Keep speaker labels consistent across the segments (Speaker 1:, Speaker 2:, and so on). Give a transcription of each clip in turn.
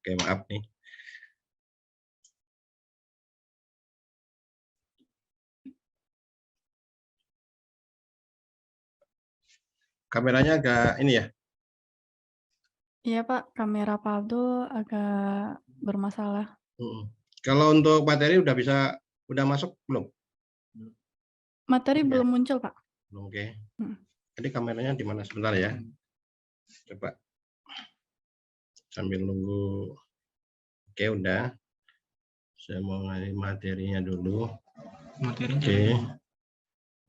Speaker 1: Oke, maaf nih. Kameranya agak ini ya.
Speaker 2: Iya Pak, kamera Pak Abdul agak bermasalah.
Speaker 1: Kalau untuk materi udah masuk belum?
Speaker 2: Materi
Speaker 1: Ya,
Speaker 2: belum muncul Pak.
Speaker 1: oke.
Speaker 2: Hmm.
Speaker 1: Jadi kameranya di mana sebentar ya? Coba sambil nunggu. Oke, udah. Saya mau ngasih materinya dulu. Oke.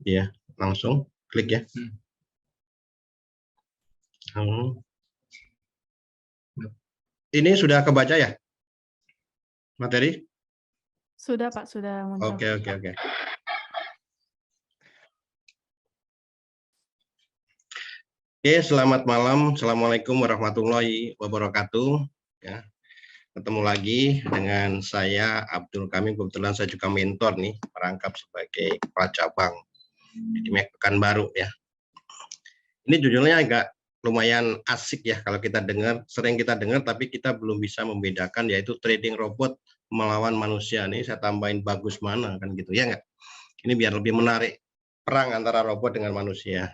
Speaker 1: Iya, langsung klik ya. Ini sudah kebaca ya? Materi?
Speaker 2: Sudah Pak, sudah muncul.
Speaker 1: Oke. Oke, selamat malam. Assalamualaikum warahmatullahi wabarakatuh. Ya, ketemu lagi dengan saya Abdul Kamim. Kebetulan saya juga mentor nih, merangkap sebagai kepala cabang di Pekanbaru ya. Ini judulnya agak lumayan asik ya kalau kita dengar, sering kita dengar tapi kita belum bisa membedakan, yaitu trading robot melawan manusia. Ini saya tambahin bagus mana kan gitu ya nggak? Ini biar lebih menarik, perang antara robot dengan manusia.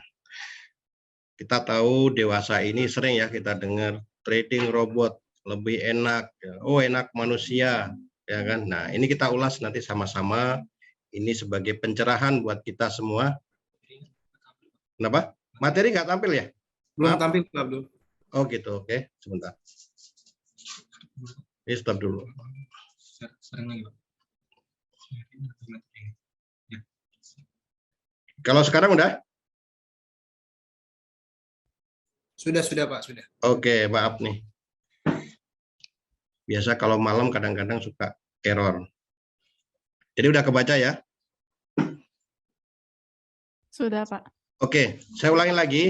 Speaker 1: Kita tahu dewasa ini sering ya kita dengar trading robot lebih enak, oh enak manusia, ya kan? Nah ini kita ulas nanti sama-sama. Ini sebagai pencerahan buat kita semua. Kenapa? Materi nggak tampil ya?
Speaker 3: Belum
Speaker 1: Maaf.
Speaker 3: tampil Pak Abdul.
Speaker 1: Oh gitu, oke. Sebentar. Ini stop dulu. Kalau sekarang udah?
Speaker 3: Sudah Pak, sudah.
Speaker 1: Oke, maaf nih. Biasa kalau malam kadang-kadang suka error. Jadi udah kebaca ya?
Speaker 2: Sudah Pak.
Speaker 1: Oke, saya ulangi lagi.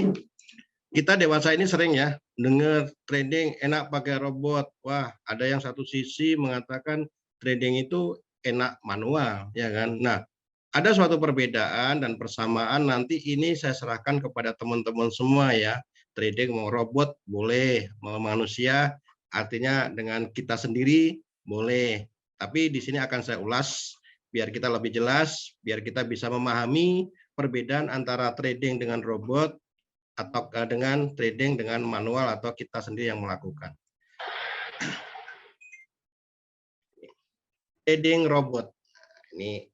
Speaker 1: Kita dewasa ini sering ya dengar trading enak pakai robot. Wah, ada yang satu sisi mengatakan trading itu enak manual, ya kan? Nah, ada suatu perbedaan dan persamaan, nanti ini saya serahkan kepada teman-teman semua ya. Trading mau robot boleh, mau manusia artinya dengan kita sendiri boleh. Tapi di sini akan saya ulas biar kita lebih jelas, biar kita bisa memahami perbedaan antara trading dengan robot atau dengan trading dengan manual atau kita sendiri yang melakukan. Trading robot. Ini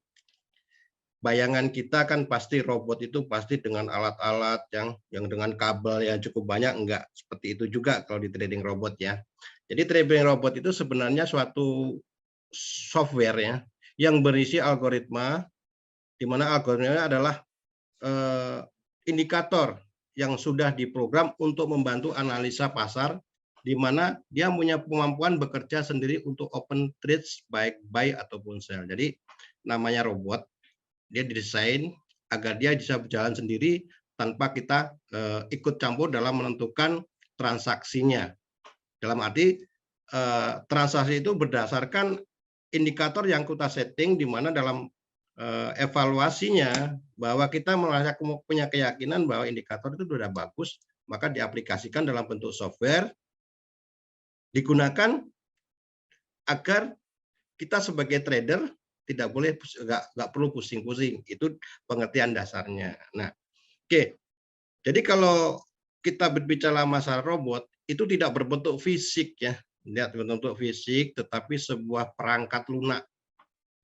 Speaker 1: bayangan kita kan pasti robot itu pasti dengan alat-alat yang dengan kabel yang cukup banyak, enggak seperti itu juga kalau di trading robot ya. Jadi trading robot itu sebenarnya suatu software ya yang berisi algoritma, di mana algoritmanya adalah indikator yang sudah diprogram untuk membantu analisa pasar, di mana dia punya kemampuan bekerja sendiri untuk open trades baik buy ataupun sell. Jadi namanya robot, dia didesain agar dia bisa berjalan sendiri tanpa kita ikut campur dalam menentukan transaksinya. Dalam arti transaksi itu berdasarkan indikator yang kita setting, di mana dalam evaluasinya bahwa kita merasa punya keyakinan bahwa indikator itu sudah bagus, maka diaplikasikan dalam bentuk software, digunakan agar kita sebagai trader tidak boleh nggak perlu pusing-pusing. Itu pengertian dasarnya. Nah, oke. Jadi kalau kita berbicara masalah robot, itu tidak berbentuk fisik ya, tidak berbentuk fisik, tetapi sebuah perangkat lunak.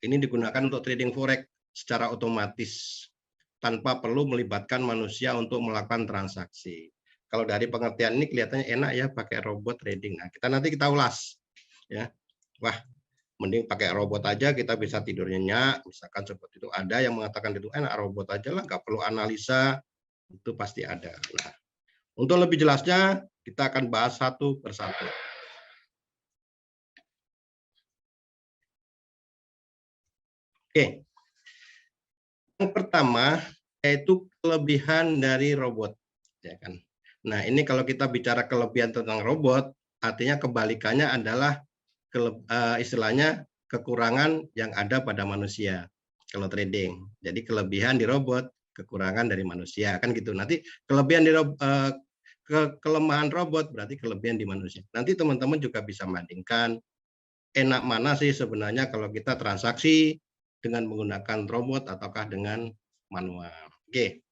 Speaker 1: Ini digunakan untuk trading forex secara otomatis tanpa perlu melibatkan manusia untuk melakukan transaksi. Kalau dari pengertian ini kelihatannya enak ya pakai robot trading. Nah, kita ulas ya. Wah, mending pakai robot aja kita bisa tidur nyenyak, misalkan seperti itu. Ada yang mengatakan itu enak robot aja lah, nggak perlu analisa, itu pasti ada. Nah, untuk lebih jelasnya kita akan bahas satu persatu. Oke. Yang pertama yaitu kelebihan dari robot, ya kan. Nah, ini kalau kita bicara kelebihan tentang robot, artinya kebalikannya adalah istilahnya kekurangan yang ada pada manusia kalau trading. Jadi kelebihan di robot, kekurangan dari manusia, kan gitu. Nanti kelemahan robot berarti kelebihan di manusia. Nanti teman-teman juga bisa bandingkan enak mana sih sebenarnya kalau kita transaksi dengan menggunakan robot ataukah dengan manual. Oke.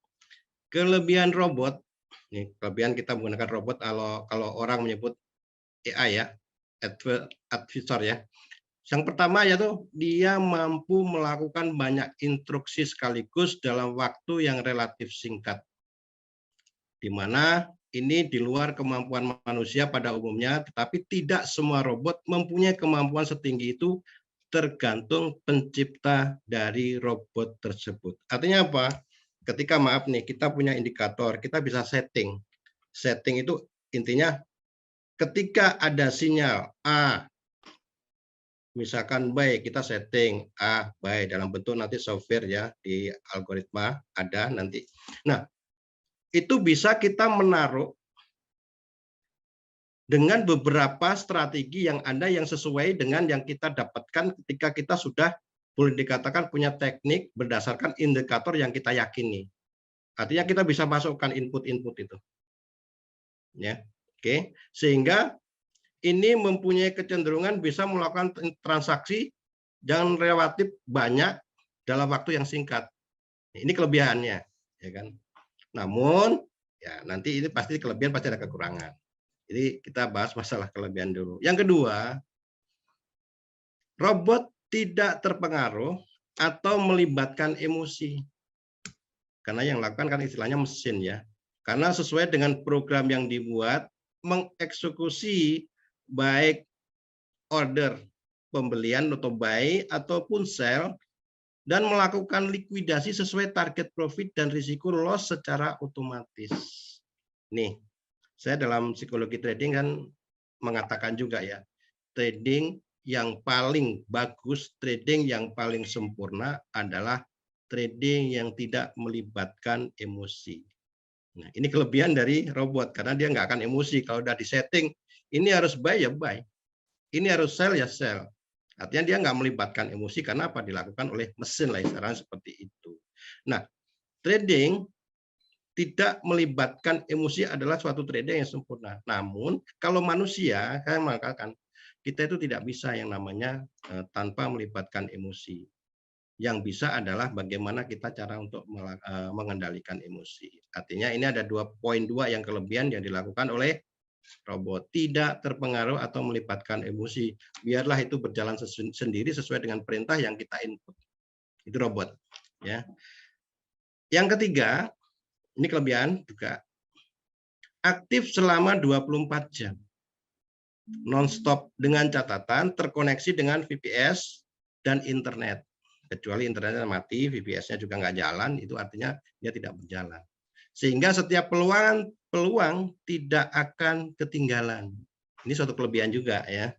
Speaker 1: Kelebihan robot, nih kelebihan kita menggunakan robot kalau orang menyebut AI ya, advisor ya. Yang pertama yaitu dia mampu melakukan banyak instruksi sekaligus dalam waktu yang relatif singkat. Di mana ini di luar kemampuan manusia pada umumnya, tetapi tidak semua robot mempunyai kemampuan setinggi itu tergantung pencipta dari robot tersebut. Artinya apa? Ketika maaf nih, kita punya indikator, kita bisa setting. Setting itu intinya ketika ada sinyal A, misalkan baik kita setting A baik dalam bentuk nanti software ya di algoritma ada nanti. Nah, itu bisa kita menaruh dengan beberapa strategi yang ada yang sesuai dengan yang kita dapatkan ketika kita sudah boleh dikatakan punya teknik berdasarkan indikator yang kita yakini. Artinya kita bisa masukkan input-input itu. Ya. Oke, sehingga ini mempunyai kecenderungan bisa melakukan transaksi yang relatif banyak dalam waktu yang singkat. Ini kelebihannya, ya kan. Namun ya nanti ini pasti kelebihan pasti ada kekurangan. Jadi kita bahas masalah kelebihan dulu. Yang kedua, robot tidak terpengaruh atau melibatkan emosi. Karena yang lakukan kan istilahnya mesin ya. Karena sesuai dengan program yang dibuat mengeksekusi baik order pembelian atau buy ataupun sell dan melakukan likuidasi sesuai target profit dan risiko loss secara otomatis. Nih, saya dalam psikologi trading kan mengatakan juga ya, trading yang paling bagus, trading yang paling sempurna adalah trading yang tidak melibatkan emosi. Nah, ini kelebihan dari robot karena dia nggak akan emosi. Kalau udah disetting, ini harus buy ya buy, ini harus sell ya sell. Artinya dia nggak melibatkan emosi karena apa dilakukan oleh mesin lah istilahnya seperti itu. Nah, trading tidak melibatkan emosi adalah suatu trading yang sempurna. Namun kalau manusia, saya mengatakan kita itu tidak bisa yang namanya tanpa melibatkan emosi. Yang bisa adalah bagaimana kita cara untuk mengendalikan emosi. Artinya ini ada 2.2 yang kelebihan yang dilakukan oleh robot, tidak terpengaruh atau melibatkan emosi. Biarlah itu berjalan sendiri sesuai dengan perintah yang kita input. Itu robot. Ya. Yang ketiga, ini kelebihan juga aktif selama 24 jam. Non-stop dengan catatan terkoneksi dengan VPS dan internet. Kecuali internetnya mati, VPS-nya juga nggak jalan, itu artinya dia tidak berjalan. Sehingga setiap peluang tidak akan ketinggalan. Ini suatu kelebihan juga ya.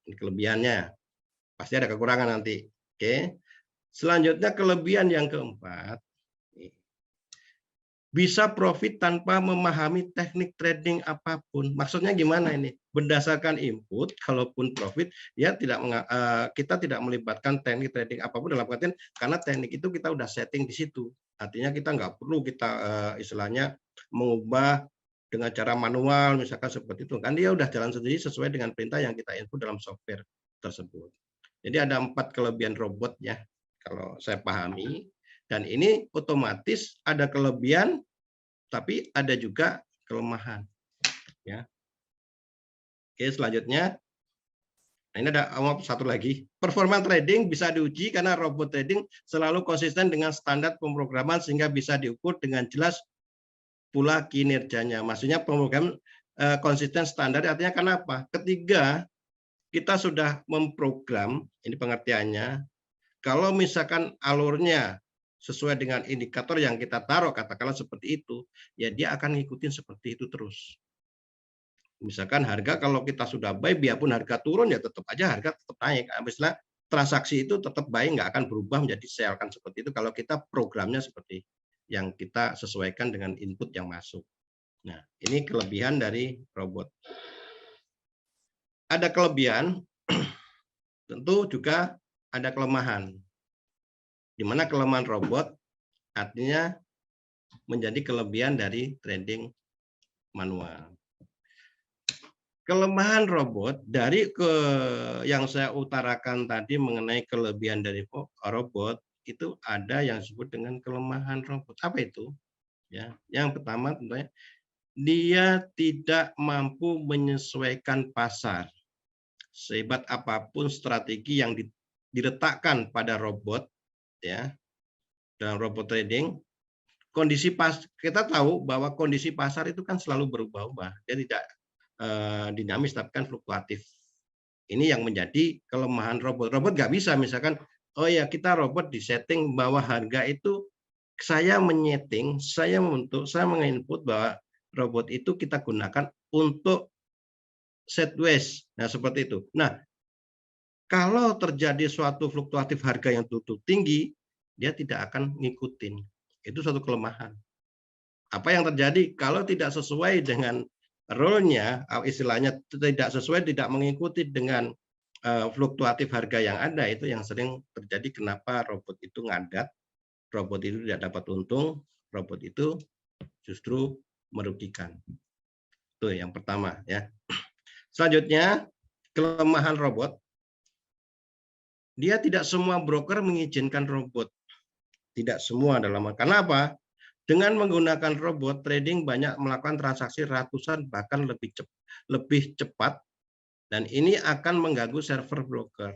Speaker 1: Ini kelebihannya. Pasti ada kekurangan nanti. Oke. Selanjutnya kelebihan yang keempat, bisa profit tanpa memahami teknik trading apapun. Maksudnya gimana ini? Berdasarkan input, kalaupun profit, ya kita tidak melibatkan teknik trading apapun dalam artian karena teknik itu kita udah setting di situ. Artinya kita nggak perlu kita istilahnya mengubah dengan cara manual, misalkan seperti itu. Kan dia udah jalan sendiri sesuai dengan perintah yang kita input dalam software tersebut. Jadi ada 4 kelebihan robot ya, kalau saya pahami. Dan ini otomatis ada kelebihan, tapi ada juga kelemahan. Ya. Oke, selanjutnya. Nah, ini ada satu lagi. Performa trading bisa diuji karena robot trading selalu konsisten dengan standar pemrograman sehingga bisa diukur dengan jelas pula kinerjanya. Maksudnya pemrograman konsisten standar artinya kenapa? Ketika kita sudah memprogram, ini pengertiannya, kalau misalkan alurnya sesuai dengan indikator yang kita taruh, katakanlah seperti itu, ya dia akan ngikutin seperti itu terus. Misalkan harga kalau kita sudah buy, biarpun harga turun ya tetap aja harga tetap naik. Misalnya transaksi itu tetap buy, nggak akan berubah menjadi sell kan seperti itu kalau kita programnya seperti yang kita sesuaikan dengan input yang masuk. Nah, ini kelebihan dari robot. Ada kelebihan, tentu juga ada kelemahan. Di mana kelemahan robot artinya menjadi kelebihan dari trading manual. Kelemahan robot dari yang saya utarakan tadi mengenai kelebihan dari robot, itu ada yang disebut dengan kelemahan robot. Apa itu? Ya, yang pertama tentunya dia tidak mampu menyesuaikan pasar. Sehebat apapun strategi yang diletakkan pada robot, ya, dalam robot trading, kita tahu bahwa kondisi pasar itu kan selalu berubah-ubah. Dia tidak dinamis tapi kan fluktuatif. Ini yang menjadi kelemahan robot. Robot nggak bisa misalkan, oh ya kita robot disetting bahwa harga itu saya menyeting, saya menginput bahwa robot itu kita gunakan untuk sideways. Nah, seperti itu. Nah, kalau terjadi suatu fluktuatif harga yang tutup tinggi, dia tidak akan ngikutin. Itu suatu kelemahan. Apa yang terjadi kalau tidak sesuai dengan role-nya, istilahnya tidak sesuai, tidak mengikuti dengan fluktuatif harga yang ada, itu yang sering terjadi kenapa robot itu ngadat, robot itu tidak dapat untung, robot itu justru merugikan. Itu yang pertama ya. Selanjutnya, kelemahan robot. Dia tidak semua broker mengizinkan robot. Tidak semua karena apa? Dengan menggunakan robot trading banyak melakukan transaksi ratusan bahkan lebih cepat, dan ini akan mengganggu server broker.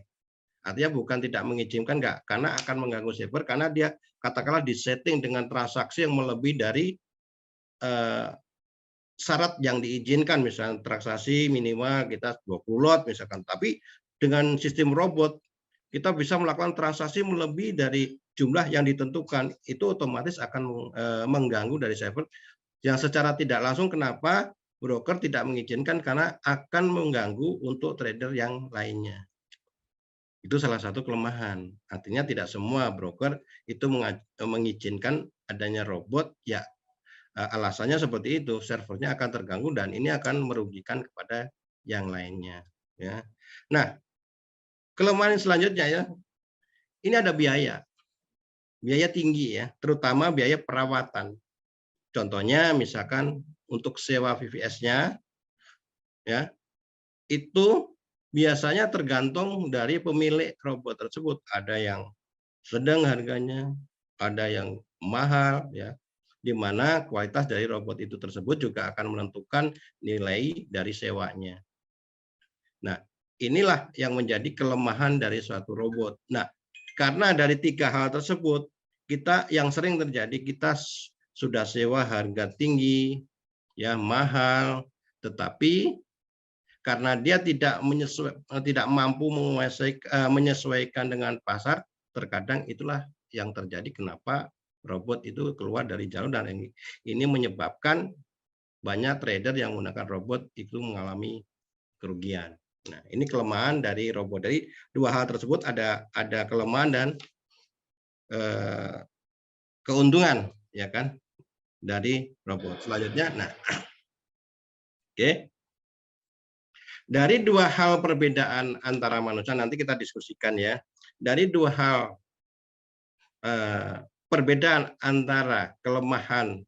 Speaker 1: Artinya bukan tidak mengizinkan, enggak, karena akan mengganggu server karena dia katakanlah disetting dengan transaksi yang melebihi dari syarat yang diizinkan, misalnya transaksi minimal kita 20 lot misalkan, tapi dengan sistem robot kita bisa melakukan transaksi melebihi dari jumlah yang ditentukan, itu otomatis akan mengganggu dari server yang secara tidak langsung. Kenapa broker tidak mengizinkan? Karena akan mengganggu untuk trader yang lainnya. Itu salah satu kelemahan. Artinya tidak semua broker itu mengizinkan adanya robot, ya alasannya seperti itu, servernya akan terganggu dan ini akan merugikan kepada yang lainnya. Ya. Nah, kelemahan selanjutnya ya, ini ada biaya tinggi ya, terutama biaya perawatan. Contohnya misalkan untuk sewa VPS-nya, ya, itu biasanya tergantung dari pemilik robot tersebut. Ada yang sedang harganya, ada yang mahal, ya, di mana kualitas dari robot itu tersebut juga akan menentukan nilai dari sewanya. Nah, inilah yang menjadi kelemahan dari suatu robot. Nah, karena dari 3 hal tersebut, kita yang sering terjadi, kita sudah sewa harga tinggi, ya, mahal, tetapi karena dia tidak mampu menyesuaikan dengan pasar, terkadang itulah yang terjadi kenapa robot itu keluar dari jalur, dan ini menyebabkan banyak trader yang menggunakan robot itu mengalami kerugian. Nah, ini kelemahan dari robot. Dari 2 hal tersebut ada kelemahan dan keuntungan, ya kan, dari robot. Selanjutnya, nah, oke. Dari 2 hal perbedaan antara manusia, nanti kita diskusikan ya. Dari 2 hal perbedaan antara kelemahan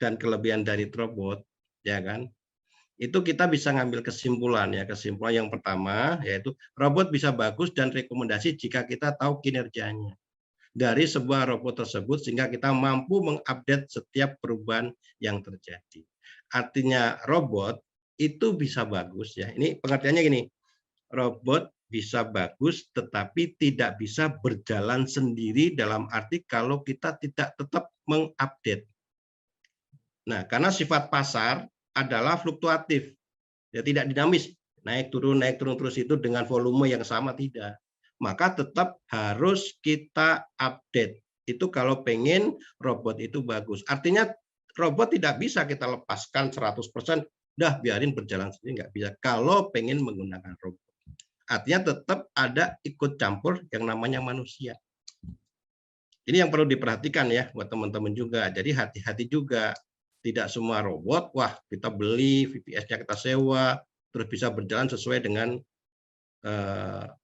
Speaker 1: dan kelebihan dari robot, ya kan, itu kita bisa ngambil kesimpulan ya. Kesimpulan yang pertama yaitu robot bisa bagus dan rekomendasi jika kita tahu kinerjanya dari sebuah robot tersebut, sehingga kita mampu mengupdate setiap perubahan yang terjadi. Artinya robot itu bisa bagus ya. Ini pengertiannya gini, robot bisa bagus tetapi tidak bisa berjalan sendiri, dalam arti kalau kita tidak tetap mengupdate. Nah, karena sifat pasar adalah fluktuatif, ya, tidak dinamis, naik turun terus itu dengan volume yang sama, tidak. Maka tetap harus kita update. Itu kalau pengen robot itu bagus. Artinya robot tidak bisa kita lepaskan 100%, dah biarin berjalan sendiri, nggak bisa kalau pengen menggunakan robot. Artinya tetap ada ikut campur yang namanya manusia. Ini yang perlu diperhatikan ya buat teman-teman juga. Jadi hati-hati juga. Tidak semua robot, wah kita beli VPS-nya, kita sewa, terus bisa berjalan sesuai dengan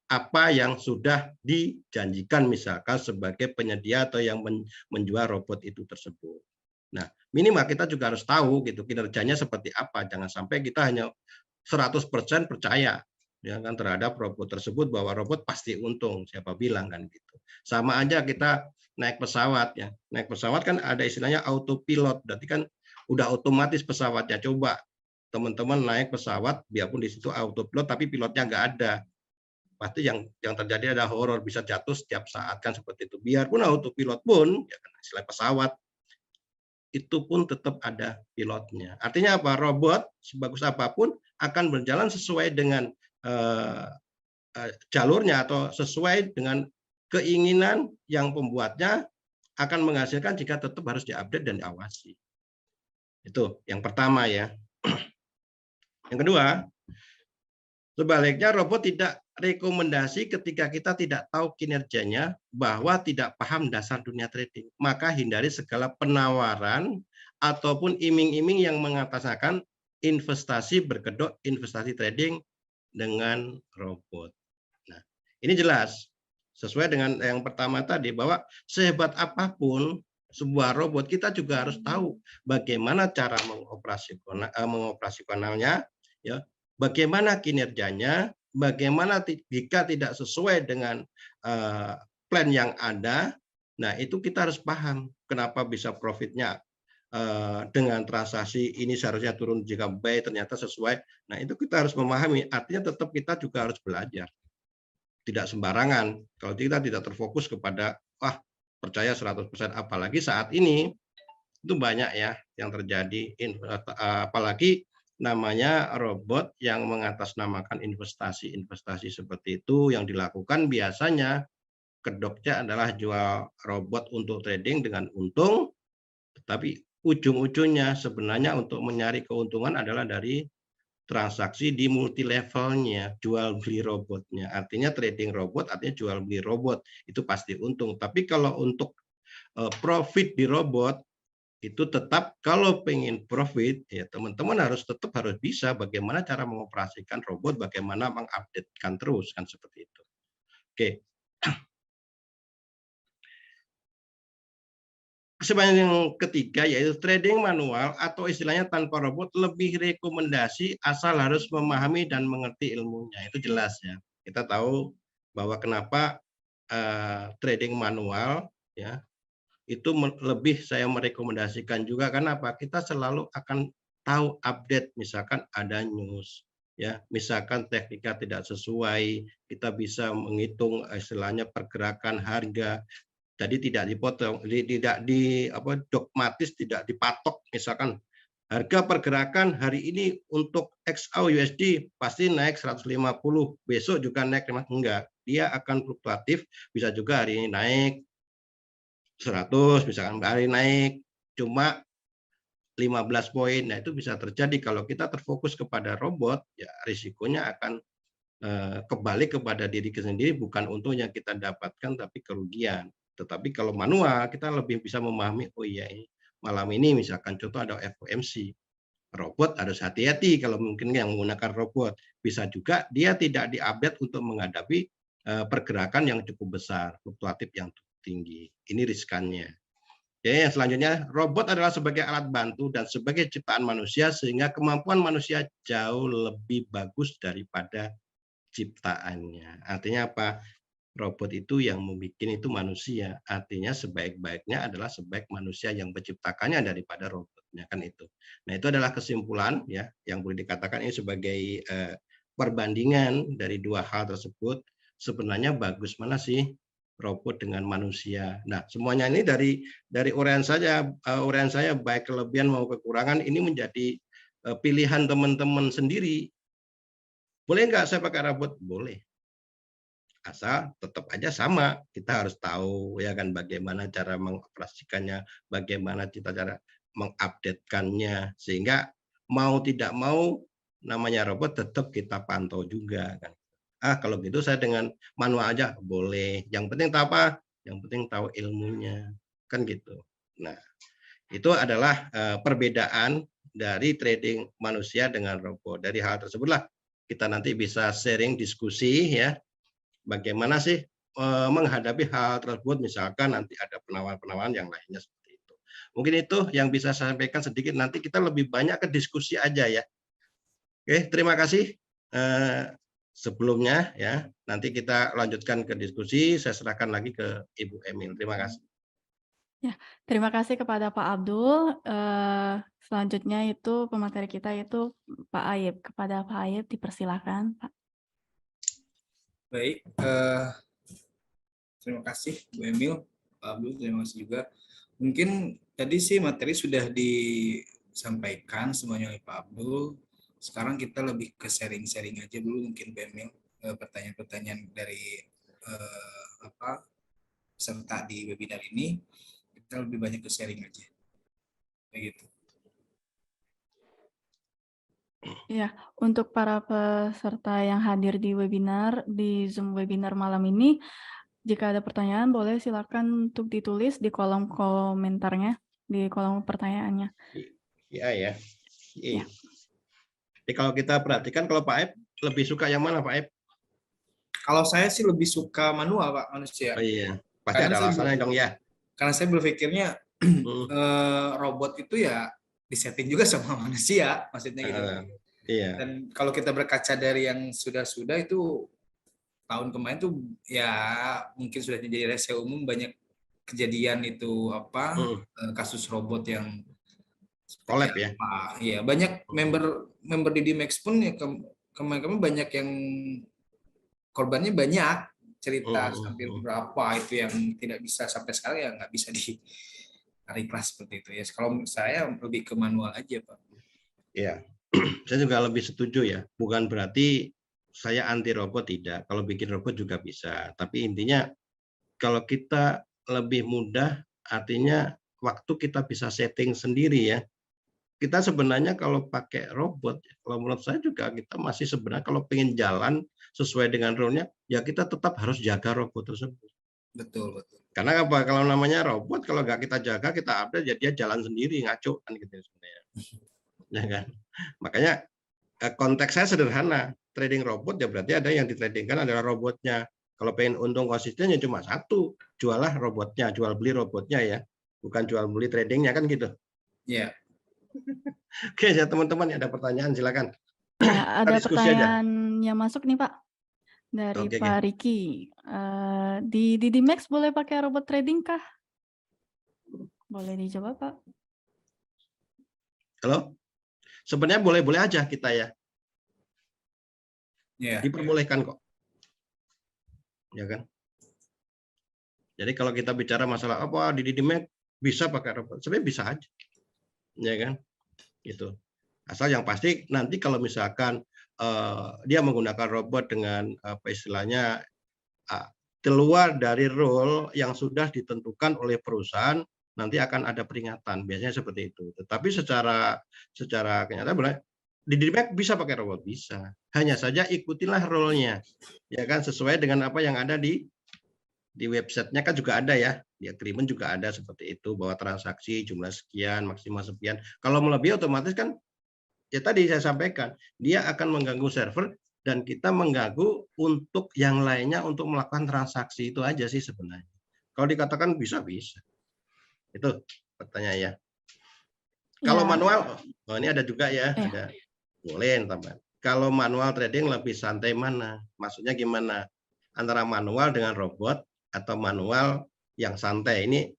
Speaker 1: apa yang sudah dijanjikan misalkan sebagai penyedia atau yang menjual robot itu tersebut. Nah, minimal kita juga harus tahu gitu kinerjanya seperti apa. Jangan sampai kita hanya 100% percaya ya kan terhadap robot tersebut bahwa robot pasti untung. Siapa bilang kan gitu. Sama aja kita naik pesawat ya. Naik pesawat kan ada istilahnya autopilot. Berarti kan udah otomatis pesawatnya. Coba teman-teman naik pesawat biarpun di situ autopilot tapi pilotnya nggak ada. Pasti yang terjadi ada horor, bisa jatuh setiap saat kan seperti itu. Biarpun autopilot pun ya kan istilah pesawat itu pun tetap ada pilotnya. Artinya apa? Robot sebagus apapun akan berjalan sesuai dengan jalurnya atau sesuai dengan keinginan yang pembuatnya akan menghasilkan jika tetap harus diupdate dan diawasi. Itu yang pertama ya. Yang kedua, sebaliknya robot tidak rekomendasi ketika kita tidak tahu kinerjanya bahwa tidak paham dasar dunia trading. Maka hindari segala penawaran ataupun iming-iming yang mengatasnamakan investasi berkedok investasi trading dengan robot. Nah, ini jelas sesuai dengan yang pertama tadi bahwa sehebat apapun sebuah robot kita juga harus tahu bagaimana cara mengoperasionalnya ya, bagaimana kinerjanya, bagaimana jika tidak sesuai dengan plan yang ada. Nah, itu kita harus paham kenapa bisa profitnya dengan transaksi ini seharusnya turun jika buy ternyata sesuai. Nah, itu kita harus memahami. Artinya tetap kita juga harus belajar. Tidak sembarangan. Kalau kita tidak terfokus kepada wah percaya 100%, apalagi saat ini itu banyak ya yang terjadi, apalagi namanya robot yang mengatasnamakan investasi seperti itu yang dilakukan biasanya kedoknya adalah jual robot untuk trading dengan untung, tetapi ujung-ujungnya sebenarnya untuk mencari keuntungan adalah dari transaksi di multi levelnya, jual beli robotnya. Artinya trading robot artinya jual beli robot, itu pasti untung. Tapi kalau untuk profit di robot itu tetap kalau pengen profit ya teman-teman tetap harus bisa bagaimana cara mengoperasikan robot, bagaimana mengupdatekan terus kan seperti itu. Oke. Kesempatan yang ketiga yaitu trading manual atau istilahnya tanpa robot lebih rekomendasi asal harus memahami dan mengerti ilmunya. Itu jelas ya. Kita tahu bahwa kenapa trading manual ya itu lebih saya merekomendasikan juga karena apa? Kita selalu akan tahu update misalkan ada news ya, misalkan teknika tidak sesuai, kita bisa menghitung istilahnya pergerakan harga. Jadi tidak dipotong, tidak dogmatis, tidak dipatok. Misalkan harga pergerakan hari ini untuk XAUUSD pasti naik 150, besok juga naik 5, enggak. Dia akan fluktuatif, bisa juga hari ini naik 100, misalkan hari naik cuma 15 poin. Nah, itu bisa terjadi kalau kita terfokus kepada robot, ya risikonya akan kembali kepada diri kita sendiri, bukan untung yang kita dapatkan tapi kerugian. Tetapi kalau manual kita lebih bisa memahami, oh iya malam ini misalkan contoh ada FOMC, robot harus hati-hati kalau mungkin yang menggunakan robot. Bisa juga dia tidak diupdate untuk menghadapi pergerakan yang cukup besar, fluktuatif yang tinggi. Ini riskannya. Oke, yang selanjutnya, robot adalah sebagai alat bantu dan sebagai ciptaan manusia sehingga kemampuan manusia jauh lebih bagus daripada ciptaannya. Artinya apa? Robot itu yang membuat itu manusia. Artinya sebaik-baiknya adalah sebaik manusia yang menciptakannya daripada robotnya kan itu. Nah, itu adalah kesimpulan ya yang boleh dikatakan ini sebagai perbandingan dari dua hal tersebut. Sebenarnya bagus mana sih robot dengan manusia. Nah, semuanya ini dari uraian saya baik kelebihan maupun kekurangan ini menjadi pilihan teman-teman sendiri. Boleh nggak saya pakai robot? Boleh. Asal tetap aja sama, kita harus tahu ya kan bagaimana cara mengoperasikannya, bagaimana kita cara mengupdatekannya, sehingga mau tidak mau namanya robot tetap kita pantau juga kan. Kalau gitu saya dengan manual aja boleh. Yang penting tahu apa? Yang penting tahu ilmunya kan gitu. Nah, itu adalah perbedaan dari trading manusia dengan robot. Dari hal tersebutlah kita nanti bisa sharing diskusi ya. Bagaimana sih menghadapi hal tersebut, misalkan nanti ada penawaran-penawaran yang lainnya seperti itu. Mungkin itu yang bisa saya sampaikan sedikit. Nanti kita lebih banyak ke diskusi aja ya. Oke, terima kasih sebelumnya ya. Nanti kita lanjutkan ke diskusi. Saya serahkan lagi ke Ibu Emil. Terima kasih.
Speaker 2: Ya, terima kasih kepada Pak Abdul. Selanjutnya itu pemateri kita itu Pak Ayib. Kepada Pak Ayib dipersilakan, Pak.
Speaker 3: Baik, terima kasih Bu Emil, Pak Abdul, terima kasih juga. Mungkin tadi sih materi sudah disampaikan semuanya oleh Pak Abdul. Sekarang kita lebih ke sharing-sharing aja dulu mungkin Bu Emil, pertanyaan-pertanyaan dari peserta di webinar ini. Kita lebih banyak ke sharing aja. Begitu.
Speaker 2: Ya, untuk para peserta yang hadir di webinar, di Zoom webinar malam ini, jika ada pertanyaan boleh silakan untuk ditulis di kolom komentarnya, di kolom pertanyaannya.
Speaker 1: Iya ya.
Speaker 2: Ya.
Speaker 1: Jadi kalau kita perhatikan, kalau Pak Aib lebih suka yang mana Pak Aib?
Speaker 3: Kalau saya sih lebih suka manual, Pak, manusia.
Speaker 1: Oh iya, pasti ada alasannya dong ya.
Speaker 3: Karena saya berpikirnya robot itu ya disetting juga sama manusia, maksudnya gitu.
Speaker 1: Iya.
Speaker 3: Dan kalau kita berkaca dari yang sudah-sudah itu tahun kemarin tuh ya mungkin sudah jadi rahasia umum, banyak kejadian itu kasus robot yang
Speaker 1: collab ya.
Speaker 3: Iya, banyak member di Dimex pun ya kemarin banyak yang korbannya banyak, cerita hampir berapa itu yang tidak bisa sampai sekarang ya nggak bisa ditarik kelas seperti itu ya. Kalau saya lebih ke manual aja, Pak.
Speaker 1: Iya, saya juga lebih setuju ya. Bukan berarti saya anti robot, tidak. Kalau bikin robot juga bisa. Tapi intinya kalau kita lebih mudah, artinya waktu kita bisa setting sendiri ya. Kita sebenarnya kalau pakai robot, kalau menurut saya juga kita masih sebenarnya kalau pengen jalan sesuai dengan rule-nya, ya kita tetap harus jaga robot tersebut.
Speaker 3: Betul, betul.
Speaker 1: Karena apa? Kalau namanya robot, kalau nggak kita jaga, kita update, ya dia jalan sendiri, ngaco kan gitu sebenarnya. Ya kan? Makanya konteks saya sederhana, trading robot ya berarti ada yang ditradingkan adalah robotnya. Kalau pengen untung konsisten ya cuma satu, jualah robotnya, jual beli robotnya ya, bukan jual beli tradingnya kan gitu.
Speaker 3: Iya.
Speaker 1: Oke ya teman-teman, ada pertanyaan silakan.
Speaker 2: Ya, ada pertanyaan yang masuk nih Pak dari Pak Riki. Di Dimex boleh pakai robot trading kah? Boleh dijawab Pak.
Speaker 1: Halo, sebenarnya boleh-boleh aja kita ya. Diperbolehkan kok. Ya kan? Jadi kalau kita bicara masalah apa di Dimex bisa pakai robot, sebenarnya bisa aja. Ya kan? Gitu. Asal yang pasti nanti kalau misalkan dia menggunakan robot dengan apa istilahnya keluar dari rule yang sudah ditentukan oleh perusahaan, nanti akan ada peringatan, biasanya seperti itu. Tetapi secara kenyataan di Dimex bisa pakai robot, bisa. Hanya saja ikutilah rule-nya, ya kan, sesuai dengan apa yang ada di websitenya kan juga ada ya, di agreement juga ada seperti itu, bahwa transaksi jumlah sekian, maksimal sekian. Kalau melebihi otomatis kan, ya tadi saya sampaikan, dia akan mengganggu server dan kita mengganggu untuk yang lainnya untuk melakukan transaksi, itu aja sih sebenarnya. Kalau dikatakan bisa-bisa. Itu pertanyaannya. Kalau manual, ini ada juga ya, ada boleh tambah. Kalau manual trading lebih santai mana? Maksudnya gimana? Antara manual dengan robot atau manual yang santai, ini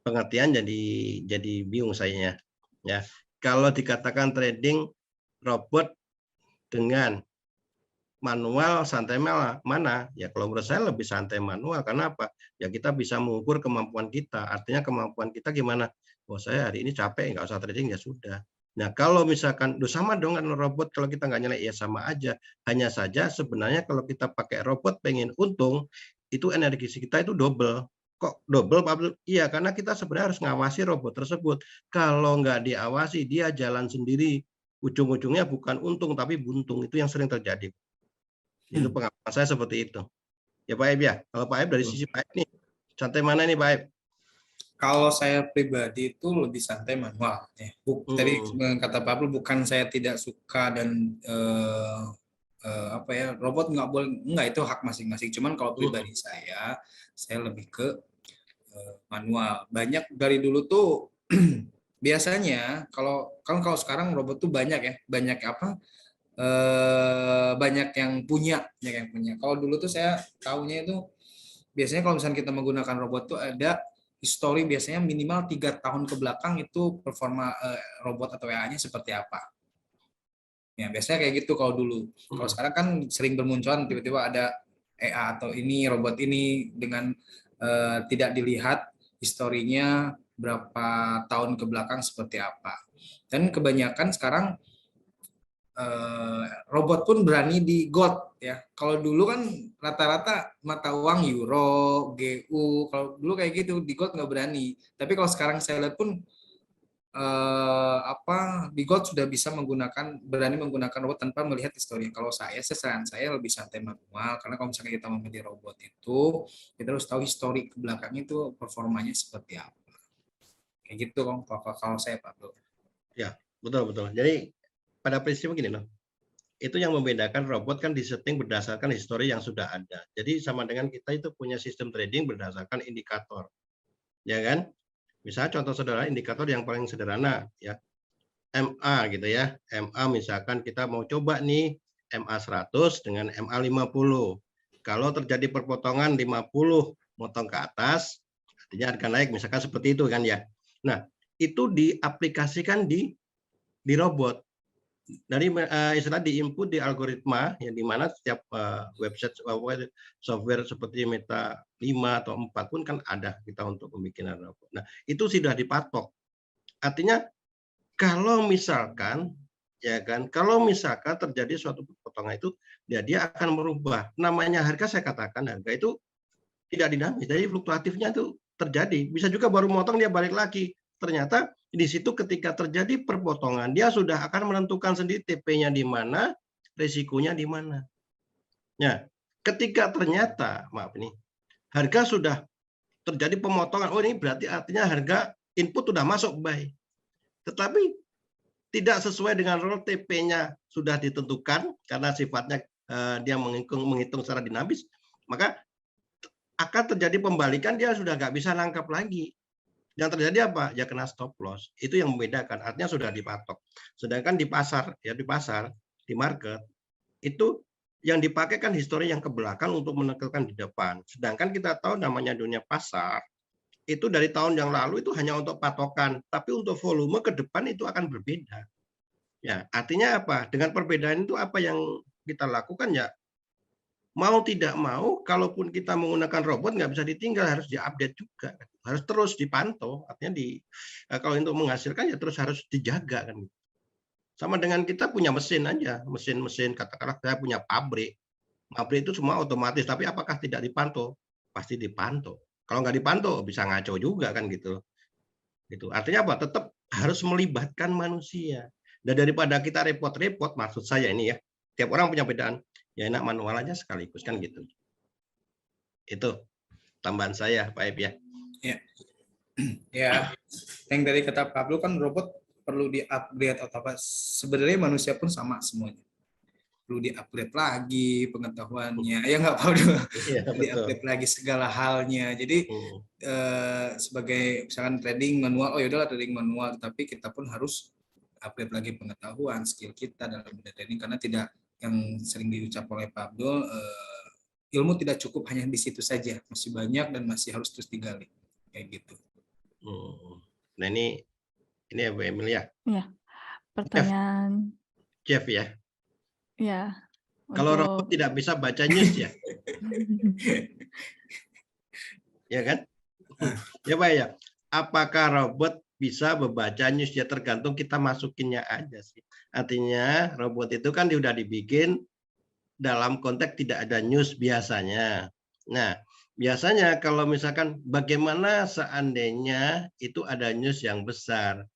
Speaker 1: pengertian jadi bingung saya ya. Kalau dikatakan trading robot dengan manual santai mana? Ya kalau menurut saya lebih santai manual. Karena apa? Ya kita bisa mengukur kemampuan kita. Artinya kemampuan kita gimana? Oh saya hari ini capek, nggak usah trading, ya sudah. Nah kalau misalkan sama dong kan robot, kalau kita nggak nyalek ya sama aja. Hanya saja sebenarnya kalau kita pakai robot pengen untung, itu energi kita itu double. Kok double Pak Abdul? Iya, karena kita sebenarnya harus ngawasi robot tersebut. Kalau nggak diawasi, dia jalan sendiri. Ujung-ujungnya bukan untung, tapi buntung. Itu yang sering terjadi. Itu pengalaman saya seperti itu. Ya Pak Aib ya. Kalau Pak Aib dari sisi Pak Aib nih, santai mana nih Pak Aib?
Speaker 3: Kalau saya pribadi itu lebih santai manual. Tadi kata Pak Abdul, bukan saya tidak suka dan robot nggak boleh, nggak, itu hak masing-masing. Cuman kalau pribadi saya lebih ke manual. Banyak dari dulu tuh biasanya kalau sekarang robot tuh banyak ya, banyak apa? Banyak yang punya, Kalau dulu tuh saya tahunya itu biasanya kalau misalnya kita menggunakan robot tuh ada history biasanya minimal 3 tahun ke belakang itu performa robot atau AI-nya seperti apa. Ya, biasanya kayak gitu kalau dulu. Kalau sekarang kan sering bermunculan tiba-tiba ada AI atau ini robot ini dengan tidak dilihat historinya berapa tahun ke belakang seperti apa. Dan kebanyakan sekarang robot pun berani di gold ya. Kalau dulu kan rata-rata mata uang euro, GU, kalau dulu kayak gitu di gold nggak berani. Tapi kalau sekarang saya lihat pun di gold sudah bisa berani menggunakan robot tanpa melihat histori. Kalau saran saya lebih santai manual, karena kalau misalnya kita memilih robot itu kita harus tahu histori ke belakangnya itu performanya seperti apa. Kayak gitu kalau saya Pak Bro.
Speaker 1: Ya, betul. Jadi pada prinsip begini loh. Itu yang membedakan robot kan disetting berdasarkan histori yang sudah ada. Jadi sama dengan kita itu punya sistem trading berdasarkan indikator. Ya kan? Misalnya contoh sederhana, indikator yang paling sederhana ya. MA gitu ya. MA misalkan kita mau coba nih MA 100 dengan MA 50. Kalau terjadi perpotongan 50 motong ke atas, artinya harga naik misalkan seperti itu kan ya. Nah, itu diaplikasikan di robot. Dari istilah diinput di algoritma yang dimana setiap website software seperti Meta 5 atau 4 pun kan ada kita untuk membuat robot. Nah, itu sudah dipatok. Artinya kalau misalkan terjadi suatu potongan itu dia akan merubah. Namanya harga, saya katakan harga itu tidak dinamis, jadi fluktuatifnya itu terjadi. Bisa juga baru motong dia balik lagi. Ternyata di situ ketika terjadi perpotongan dia sudah akan menentukan sendiri TP-nya di mana, risikonya di mana. Ya, ketika ternyata harga sudah terjadi pemotongan, oh ini berarti artinya harga input sudah masuk buy. Tetapi tidak sesuai dengan role TP-nya sudah ditentukan karena sifatnya dia menghitung secara dinamis, maka akan terjadi pembalikan, dia sudah nggak bisa nangkap lagi. Yang terjadi apa? Ya kena stop loss. Itu yang membedakan. Artinya sudah dipatok. Sedangkan di pasar, di market, itu yang dipakai kan histori yang ke belakang untuk menekan di depan. Sedangkan kita tahu namanya dunia pasar, itu dari tahun yang lalu itu hanya untuk patokan. Tapi untuk volume ke depan itu akan berbeda. Ya, artinya apa? Dengan perbedaan itu apa yang kita lakukan ya? Mau tidak mau, kalaupun kita menggunakan robot nggak bisa ditinggal, harus diupdate juga, harus terus dipantau. Artinya kalau untuk menghasilkan ya terus harus dijaga kan. Sama dengan kita punya mesin aja, mesin katakanlah saya punya pabrik itu semua otomatis, tapi apakah tidak dipantau? Pasti dipantau. Kalau nggak dipantau bisa ngaco juga kan gitu. Gitu. Artinya apa? Tetap harus melibatkan manusia. Dan daripada kita repot-repot, maksud saya ini ya, tiap orang punya bedaan. Ya enak manual aja sekaligus kan gitu. Itu tambahan saya Pak Ep ya.
Speaker 3: Ya, yang dari kata Pablo kan robot perlu di-upgrade atau apa. Sebenarnya manusia pun sama semuanya. Perlu di-upgrade lagi pengetahuannya. Ya nggak Pablo.
Speaker 1: Iya,
Speaker 3: Di-upgrade lagi segala halnya. Jadi sebagai misalkan trading manual, yaudahlah trading manual, tapi kita pun harus upgrade lagi pengetahuan, skill kita dalam bidang trading, karena tidak yang sering diucap oleh Pak Abdul, ilmu tidak cukup hanya di situ saja, masih banyak dan masih harus terus digali, kayak gitu.
Speaker 1: Nah ini ya Bu Emil ya.
Speaker 2: Iya, pertanyaan.
Speaker 1: Jeff ya.
Speaker 2: Ya.
Speaker 1: Kalau robot tidak bisa baca news ya. Ya kan? Ya Pak ya. Apakah robot bisa membaca news? Ya tergantung kita masukinnya aja sih. Artinya robot itu kan sudah dibikin dalam konteks tidak ada news biasanya. Nah, biasanya kalau misalkan bagaimana seandainya itu ada news yang besar,